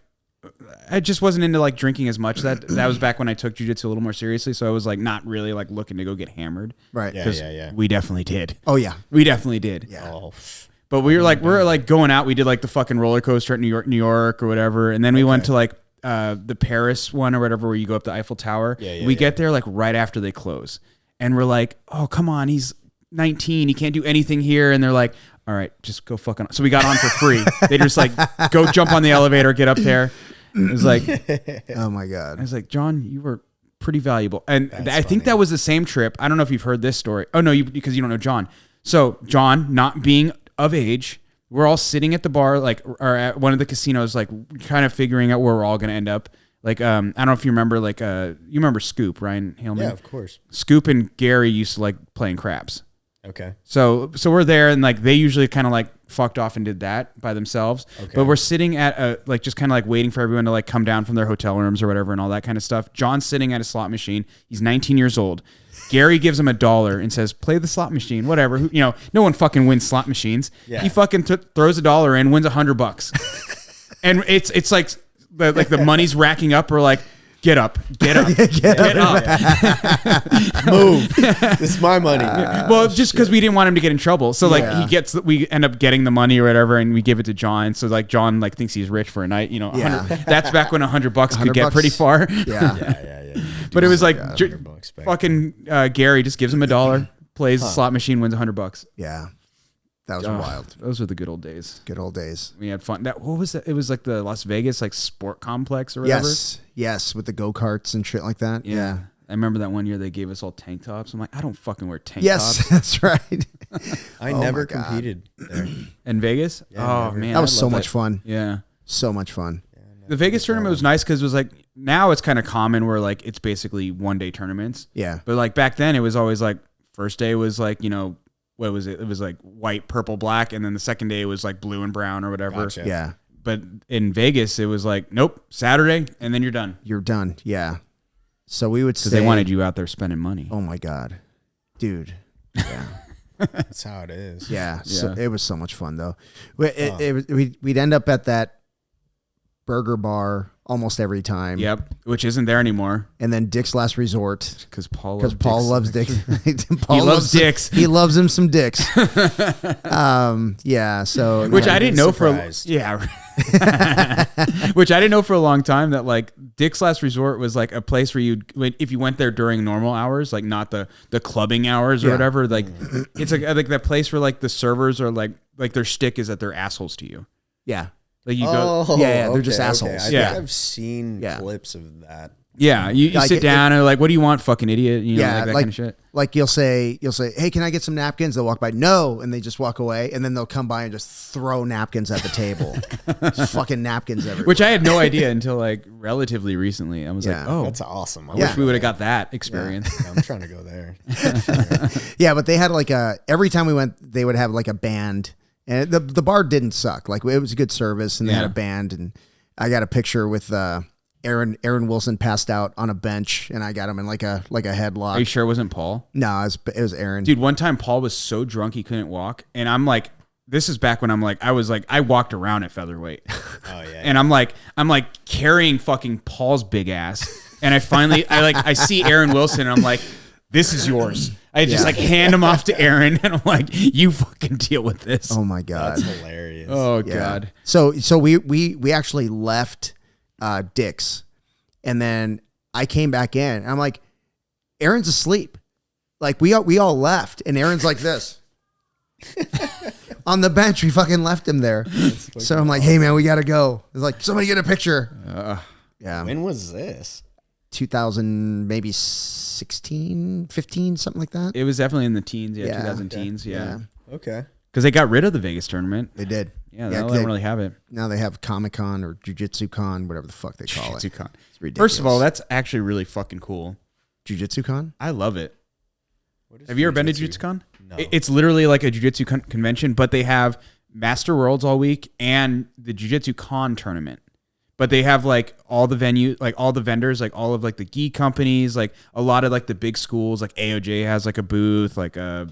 I just wasn't into like drinking as much. That was back when I took jiu-jitsu a little more seriously. So I was like not really like looking to go get hammered. Right. Yeah. We definitely did. Oh yeah. We definitely did. Yeah. Oh, But we were like going out. We did like the fucking roller coaster at New York or whatever. And then we went to like the Paris one or whatever, where you go up the Eiffel Tower. We get there like right after they close. And we're like, oh, come on. He's 19. He can't do anything here. And they're like, all right, just go fucking on. So we got on for free. They just like, go jump on the elevator, get up there. It was like, oh my God. I was like, John, you were pretty valuable. And I think funny. that was the same trip. I don't know if you've heard this story. Oh no, because you don't know John. So John, not being of age, we're all sitting at the bar, like, or at one of the casinos, like kind of figuring out where we're all going to end up. Like, I don't know if you remember, like, you remember Scoop, Ryan Hillman? yeah, of course. Scoop and Gary used to like playing craps. Okay. So we're there, and like they usually kind of like fucked off and did that by themselves. Okay. But we're sitting at like just kind of like waiting for everyone to like come down from their hotel rooms or whatever and all that kind of stuff. John's sitting at a slot machine. He's 19 years old. Gary gives him $1 and says, "Play the slot machine, whatever." You know, no one fucking wins slot machines. Yeah. He fucking throws $1 in, wins $100, and it's like the money's racking up. We're like, Get up. Get up. Move. This is my money. Well, just because we didn't want him to get in trouble. So like we end up getting the money or whatever, and we give it to John. So like John like thinks he's rich for a night. You know, 100, that's back when $100 could get pretty far. Yeah. yeah. But it was like $100 back. fucking Gary just gives him $1, plays the slot machine, wins $100. Yeah. That was wild. Those were the good old days. Good old days. We had fun. What was that? It was like the Las Vegas like sport complex or whatever. Yes, with the go-karts and shit like that. Yeah. I remember that one year they gave us all tank tops. I'm like, I don't fucking wear tank tops. Yes, that's right. I never competed there. In Vegas? Yeah, oh, man. That was so much fun. Yeah. So much fun. The Vegas tournament was nice because it was like, now it's kind of common where like it's basically one-day tournaments. Yeah. But like back then it was always like, first day was like, what was it? It was like white, purple, black. And then the second day was like blue and brown or whatever. Gotcha. Yeah. But in Vegas, it was like, nope, Saturday, and then you're done. You're done. Yeah. So we would say. Because they wanted you out there spending money. Oh, my God. Dude. Yeah. That's how it is. Yeah. So it was so much fun, though. We'd end up at that burger bar almost every time. Yep, which isn't there anymore. And then Dick's Last Resort. Because Paul loves Dick. He loves dicks. He loves him some dicks. Yeah. So which I didn't know surprised. which I didn't know for a long time that like Dick's Last Resort was like a place where if you went there during normal hours, like not the clubbing hours or whatever, like it's like that place where like the servers are like their shtick is that they're assholes to you. Yeah. Like you go, they're just assholes. I think I've seen clips of that. Yeah, you like sit down and like, what do you want, fucking idiot? You know, yeah, like that kind of shit. Like you'll say, hey, can I get some napkins? They'll walk by, no, and they just walk away, and then they'll come by and just throw napkins at the table. Just fucking napkins everywhere. Which I had no idea until like relatively recently. I was like, oh, that's awesome. I wish we would have got that experience. Yeah, I'm trying to go there. Yeah, but they had like every time we went, they would have like a band, and the bar didn't suck. Like it was a good service, and they had a band, and I got a picture with Aaron Wilson passed out on a bench, and I got him in like a headlock. Are you sure it wasn't Paul? No, it was Aaron. Dude, one time Paul was so drunk he couldn't walk, and I'm like, this is back when I walked around at featherweight. Oh yeah. And I'm like carrying fucking Paul's big ass, and I see Aaron Wilson, and I'm like, this is yours. I just like hand him off to Aaron, and I'm like, you fucking deal with this. Oh my God, that's hilarious. Oh God. So we actually left Dick's, and then I came back in, and I'm like, Aaron's asleep. Like we all left, and Aaron's like this on the bench. We fucking left him there. So I'm like, hey man, we gotta go. It's like, somebody get a picture. Yeah. When was this? 2000, maybe 16, 15, something like that. It was definitely in the teens, 2000 okay. teens, yeah. Okay. Because they got rid of the Vegas tournament. They did. Yeah, they don't really have it. Now they have Comic-Con or Jiu-Jitsu Con, whatever the fuck they call it. Jiu-Jitsu Con. It's ridiculous. First of all, that's actually really fucking cool. Jiu-Jitsu Con? I love it. What is Have you ever been to Jiu-Jitsu Con? No. It's literally like a Jiu-Jitsu convention, but they have Master Worlds all week and the Jiu-Jitsu Con tournament. But they have like all the venue, like all the vendors, like all of like the gi companies, like a lot of like the big schools, like AOJ has like a booth, like a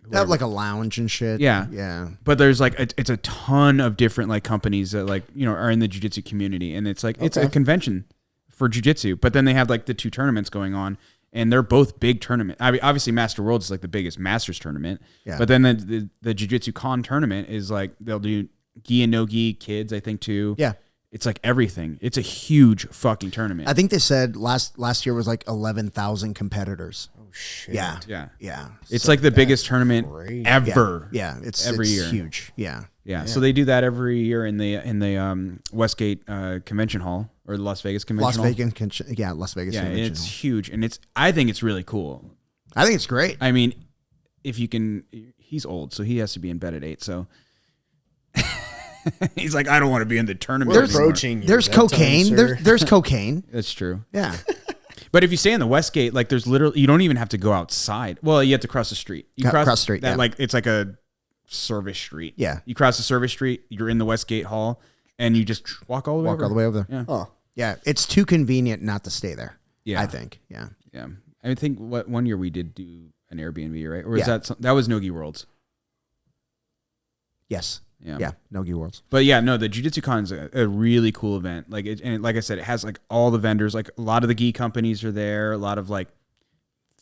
They have like a lounge and shit. Yeah. Yeah. But there's like it's a ton of different like companies that like, you know, are in the jiu-jitsu community, and it's like it's a convention for jiu-jitsu, but then they have like the two tournaments going on, and they're both big tournaments. I mean, obviously Master Worlds is like the biggest Masters tournament. Yeah. But then the Jiu-Jitsu Con tournament is like they'll do gi and no gi kids, I think too. Yeah. It's like everything. It's a huge fucking tournament. I think they said last year was like 11,000 competitors. Oh shit. Yeah. Yeah. Yeah. It's like the biggest tournament great. ever. Yeah. It's every year. Huge. Yeah. Yeah. So they do that every year in the Westgate Convention Hall or the Las Vegas Convention Hall. Las Vegas Convention it's Hall. huge, and I think it's really cool. I think it's great. I mean, if you can, he's old, so he has to be in bed at 8. So he's like, I don't want to be in the tournament. We're approaching. There's cocaine. There's cocaine. That's true. Yeah. But if you stay in the Westgate, like there's literally, you don't even have to go outside. Well, you have to cross the street. You Cross the street, that, yeah. like it's like a service street. Yeah. You cross the service street, you're in the Westgate Hall, and you just walk all the way over. there. Yeah. Oh. Yeah. It's too convenient not to stay there. Yeah. I think. Yeah. Yeah. I think one year we did do an Airbnb, right? Or was Yeah. that was Nogi Worlds? Yes. Yeah. Yeah. Nogi Worlds. But yeah, no, the Jiu-Jitsu Con is a really cool event. Like, and like I said, it has like all the vendors. Like a lot of the gi companies are there. A lot of like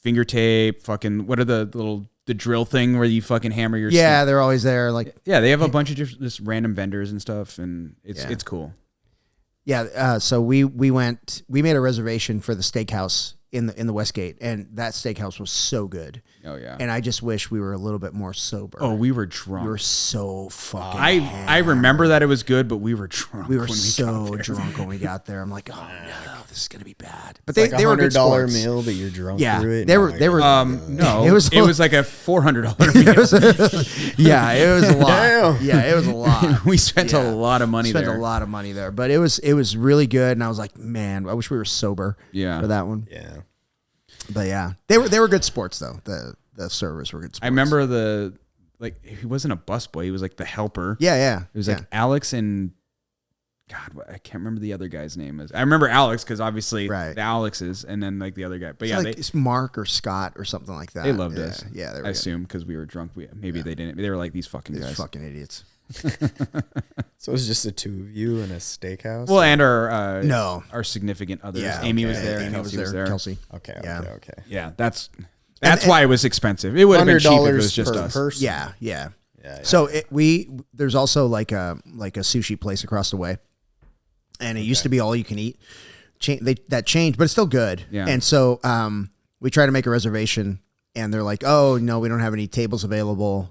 finger tape. Fucking what are the drill thing where you fucking hammer your Yeah, they're always there. Like yeah, they have a bunch of just random vendors and stuff, and it's cool. Yeah. So we made a reservation for the steakhouse in the Westgate, and that steakhouse was so good. Oh yeah. And I just wish we were a little bit more sober. Oh, we were drunk. We were so fucking. I remember that it was good, but we were drunk. We were so drunk when we got there. I'm like, oh no, this is gonna be bad. But It's they were good $100 sports. meal, but you're drunk Yeah, through it. they were. No, It was like a $400 meal. it was, yeah, it was a lot. Damn. Yeah, it was a lot. We spent a lot of money Spent there. a lot of money there, but it was really good. And I was like, man, I wish we were sober. Yeah. For that one. Yeah. But yeah, they were good sports though. The servers were good sports. I remember he wasn't a busboy. He was like the helper. Yeah. It was like Alex and God, I can't remember the other guy's name is. I remember Alex because obviously the Alexes, and then like the other guy. But it's Mark or Scott or something like that. They loved us. Yeah, they were I assume because we were drunk. Maybe they didn't. They were like these fucking guys. fucking idiots. So it was just the two of you in a steakhouse? Well, and our significant others. Yeah, Amy was there. Amy Kelsey was there. Kelsey. Okay. Yeah, that's why it was expensive. It would have been cheap if it was just per us. person. Yeah. So there's also like a sushi place across the way, and it used to be all you can eat. That changed, but it's still good. Yeah. And so we try to make a reservation, and they're like, "Oh no, we don't have any tables available."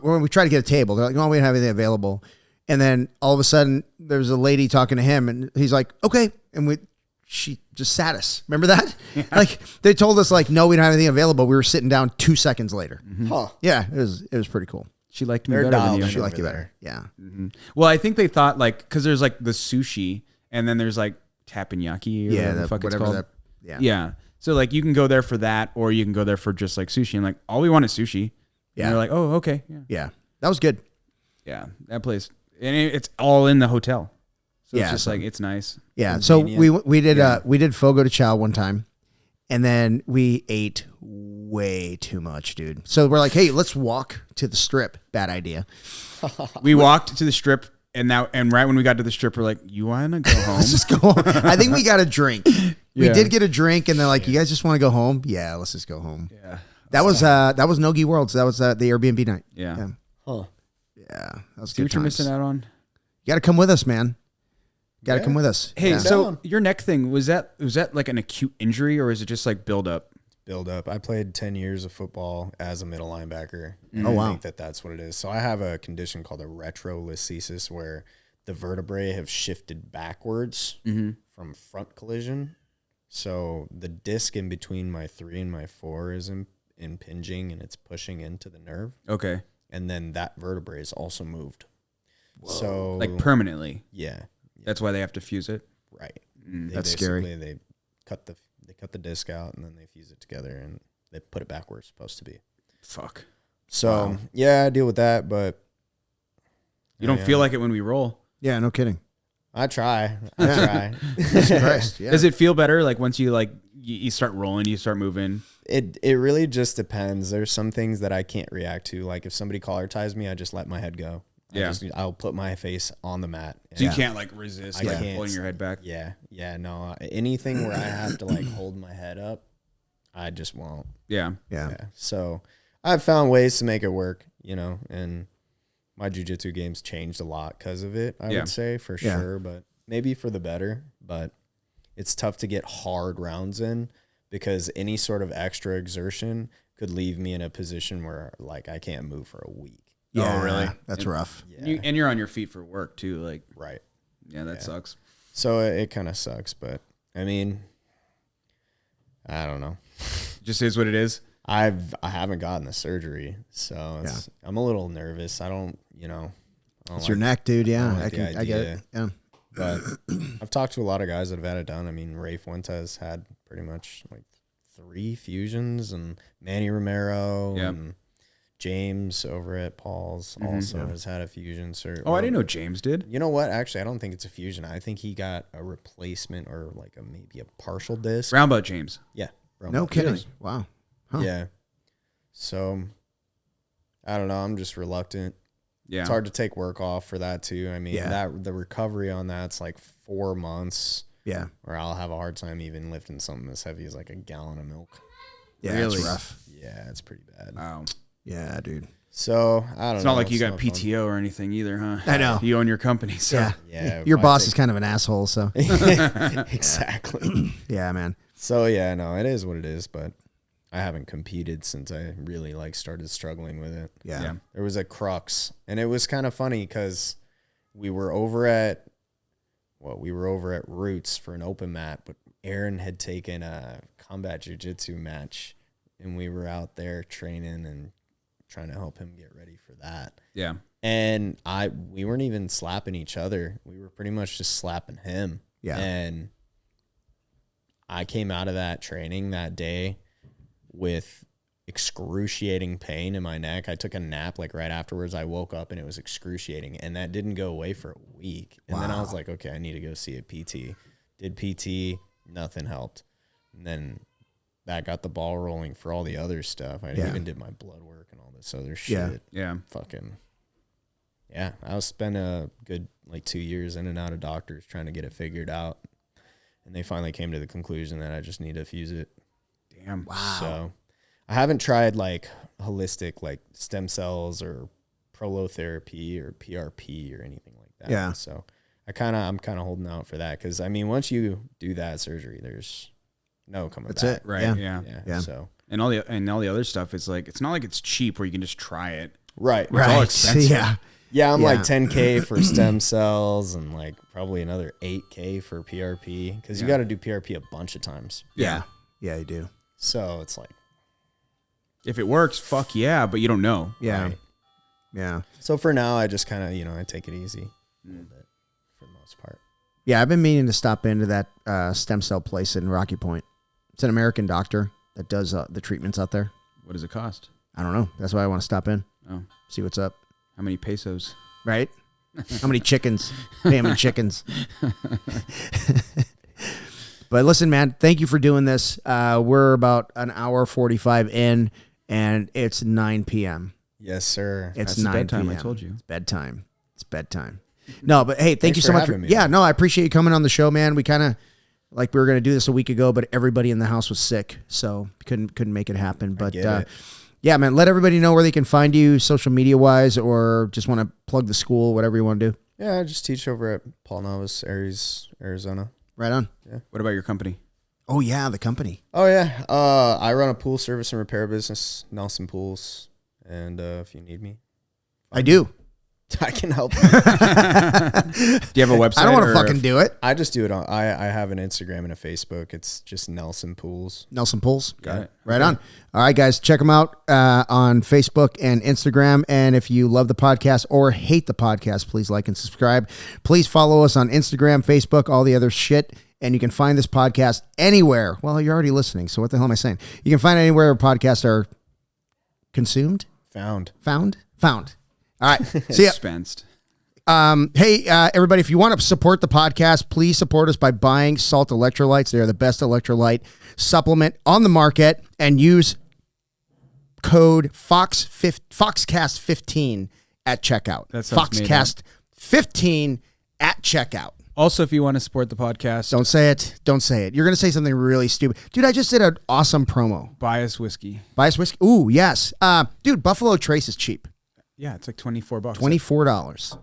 When we try to get a table, they're like, "No, we don't have anything available." And then all of a sudden, there's a lady talking to him, and he's like, "Okay," and she just sat us. Remember that? Yeah. Like they told us, like, "No, we don't have anything available." We were sitting down 2 seconds later. Mm-hmm. Huh. Yeah, it was pretty cool. She liked me better than you. She liked you better. Yeah. Mm-hmm. Well, I think they thought like because there's like the sushi, and then there's like teppanyaki or whatever the fuck it's called. Yeah. So like you can go there for that, or you can go there for just like sushi. And like all we want is sushi. Yeah. And they're like, oh, okay. Yeah. That was good. Yeah, that place, and it's all in the hotel. So it's just like it's nice. Yeah. So we did Fogo de Chao one time, and then we ate way too much, dude. So we're like, hey, let's walk to the strip. Bad idea. We walked to the strip, and right when we got to the strip, we're like, you want to go home? Let's just go home. I think we got a drink. We did get a drink, and they're like, you guys just want to go home? Yeah, let's just go home. Yeah. That was Nogi Worlds. That was the Airbnb night. Yeah. Huh. Yeah. That was See good what you're times. missing out on? You got to come with us, man. Got to come with us. Hey, Yeah. so your neck thing, was that like an acute injury, or is it just like build up? Build up. I played 10 years of football as a middle linebacker. Oh, wow. I think that's what it is. So I have a condition called a retrolisthesis where the vertebrae have shifted backwards from front collision. So the disc in between my 3 and my 4 is impinging, and it's pushing into the nerve. Okay. And then that vertebrae is also moved. Whoa. So like permanently. Yeah. That's why they have to fuse it. Right. That's scary. They cut the disc out, and then they fuse it together, and they put it back where it's supposed to be. Fuck. So yeah, I deal with that, but you don't feel like it when we roll. Yeah, no kidding. I try. Jesus Christ. Yeah. Does it feel better? Like once you you start rolling, you start moving? It really just depends. There's some things that I can't react to. Like if somebody collar ties me, I just let my head go. I'll put my face on the mat. So you can't like resist pulling your head back? Yeah. No. Anything where I have to like hold my head up, I just won't. Yeah. So I've found ways to make it work, and my jiu-jitsu game's changed a lot because of it, I would say, for sure, but maybe for the better. But it's tough to get hard rounds in because any sort of extra exertion could leave me in a position where like I can't move for a week. Yeah, oh, really? That's rough. Yeah. And you're on your feet for work too, like right. Yeah, that sucks. So it kind of sucks, but I mean, I don't know. Just is what it is. I haven't gotten the surgery, so I'm a little nervous. I don't It's your neck, dude. Yeah, I get it. Yeah. But I've talked to a lot of guys that have had it done. I mean, Ray Fuentes had pretty much like 3 fusions, and Manny Romero and James over at Paul's also has had a fusion. Oh, I didn't know James did. You know what? Actually, I don't think it's a fusion. I think he got a replacement or like maybe a partial disc. Roundabout James. Yeah. No kidding. Wow. Huh. Yeah. So I don't know. I'm just reluctant. Yeah. It's hard to take work off for that too. I mean, the recovery on that's like 4 months. Yeah. Or I'll have a hard time even lifting something as heavy as like a gallon of milk. Yeah, Really? it's rough. Yeah, it's pretty bad. Wow. Yeah, dude. So I don't know. It's not like you got not fun. PTO or anything either, huh? I know. You own your company, so Yeah. Yeah. Your if I boss take- is kind of an asshole, so Exactly. yeah, man. So yeah, no, it is what it is, but I haven't competed since I really like started struggling with it. Yeah. There was a crux, and it was kind of funny because we were over at Roots for an open mat, but Aaron had taken a combat jiu-jitsu match, and we were out there training and trying to help him get ready for that. yeah. And we weren't even slapping each other. We were pretty much just slapping him. Yeah. And I came out of that training that day with excruciating pain in my neck. I took a nap like right afterwards. I woke up and it was excruciating, and that didn't go away for a week. And then I was like, okay, I need to go see a PT. Did PT, nothing helped. And then that got the ball rolling for all the other stuff. I even did my blood work and all this other shit. Yeah. Fucking yeah. I was spent a good like 2 years in and out of doctors trying to get it figured out. And they finally came to the conclusion that I just need to fuse it. Damn. Wow. So I haven't tried like holistic like stem cells or prolotherapy or PRP or anything like that. Yeah. So I'm kind of holding out for that, because I mean, once you do that surgery, there's no coming That's back. it. Right. Yeah. Yeah. So And all the other stuff is like, it's not like it's cheap where you can just try it. right. It's all expensive. Yeah. Yeah, I'm Yeah. like 10K for stem cells and like probably another 8K for PRP, because you got to do PRP a bunch of times. Yeah. Yeah, you do. So it's like, If it works, fuck yeah, but you don't know. Yeah. Right. Yeah. so for now, I just kind of, I take it easy a little bit for the most part. Yeah, I've been meaning to stop into that stem cell place in Rocky Point. It's an American doctor that does the treatments out there. What does it cost? I don't know. That's why I want to stop in, Oh, see what's up. how many pesos? Right? How many chickens? Family chickens. But listen, man, thank you for doing this. We're about an hour 45 in, and it's 9 p.m. Yes, sir. It's That's the 9 bedtime, p.m. I told you. It's bedtime. It's bedtime. No, but hey, thank Thanks you so for much. having me, Yeah, man. no, I appreciate you coming on the show, man. We kind of like we were going to do this a week ago, but everybody in the house was sick, so couldn't make it happen. But get it. yeah, man, let everybody know where they can find you, social media wise, or just want to plug the school, whatever you want to do. Yeah, I just teach over at Paul Novis, Ares, Arizona. Right on. What about your company? Oh yeah, the company. Oh yeah, I run a pool service and repair business, Nelson Pools, and if you need me, I do. I can help you. Do you have a website? I don't want to or fucking do it. I just do it on. I have an Instagram and a Facebook. It's just Nelson Pools. Nelson Pools. Got it. Right on. All right, guys, check them out on Facebook and Instagram. And if you love the podcast or hate the podcast, please like and subscribe. Please follow us on Instagram, Facebook, all the other shit. And you can find this podcast anywhere. Well, you're already listening, so what the hell am I saying? You can find it anywhere podcasts are consumed, Found. found. All right. See ya. Dispensed. Hey, everybody, if you want to support the podcast, please support us by buying Salt Electrolytes. They are the best electrolyte supplement on the market, and use code Foxcast15 at checkout. That sounds made up. Foxcast15 at checkout. Also, if you want to support the podcast, Don't say it. Don't say it. You're going to say something really stupid. Dude, I just did an awesome promo. buy us whiskey. Buy us whiskey. Ooh, yes. Dude, Buffalo Trace is cheap. Yeah, it's like $24. $24.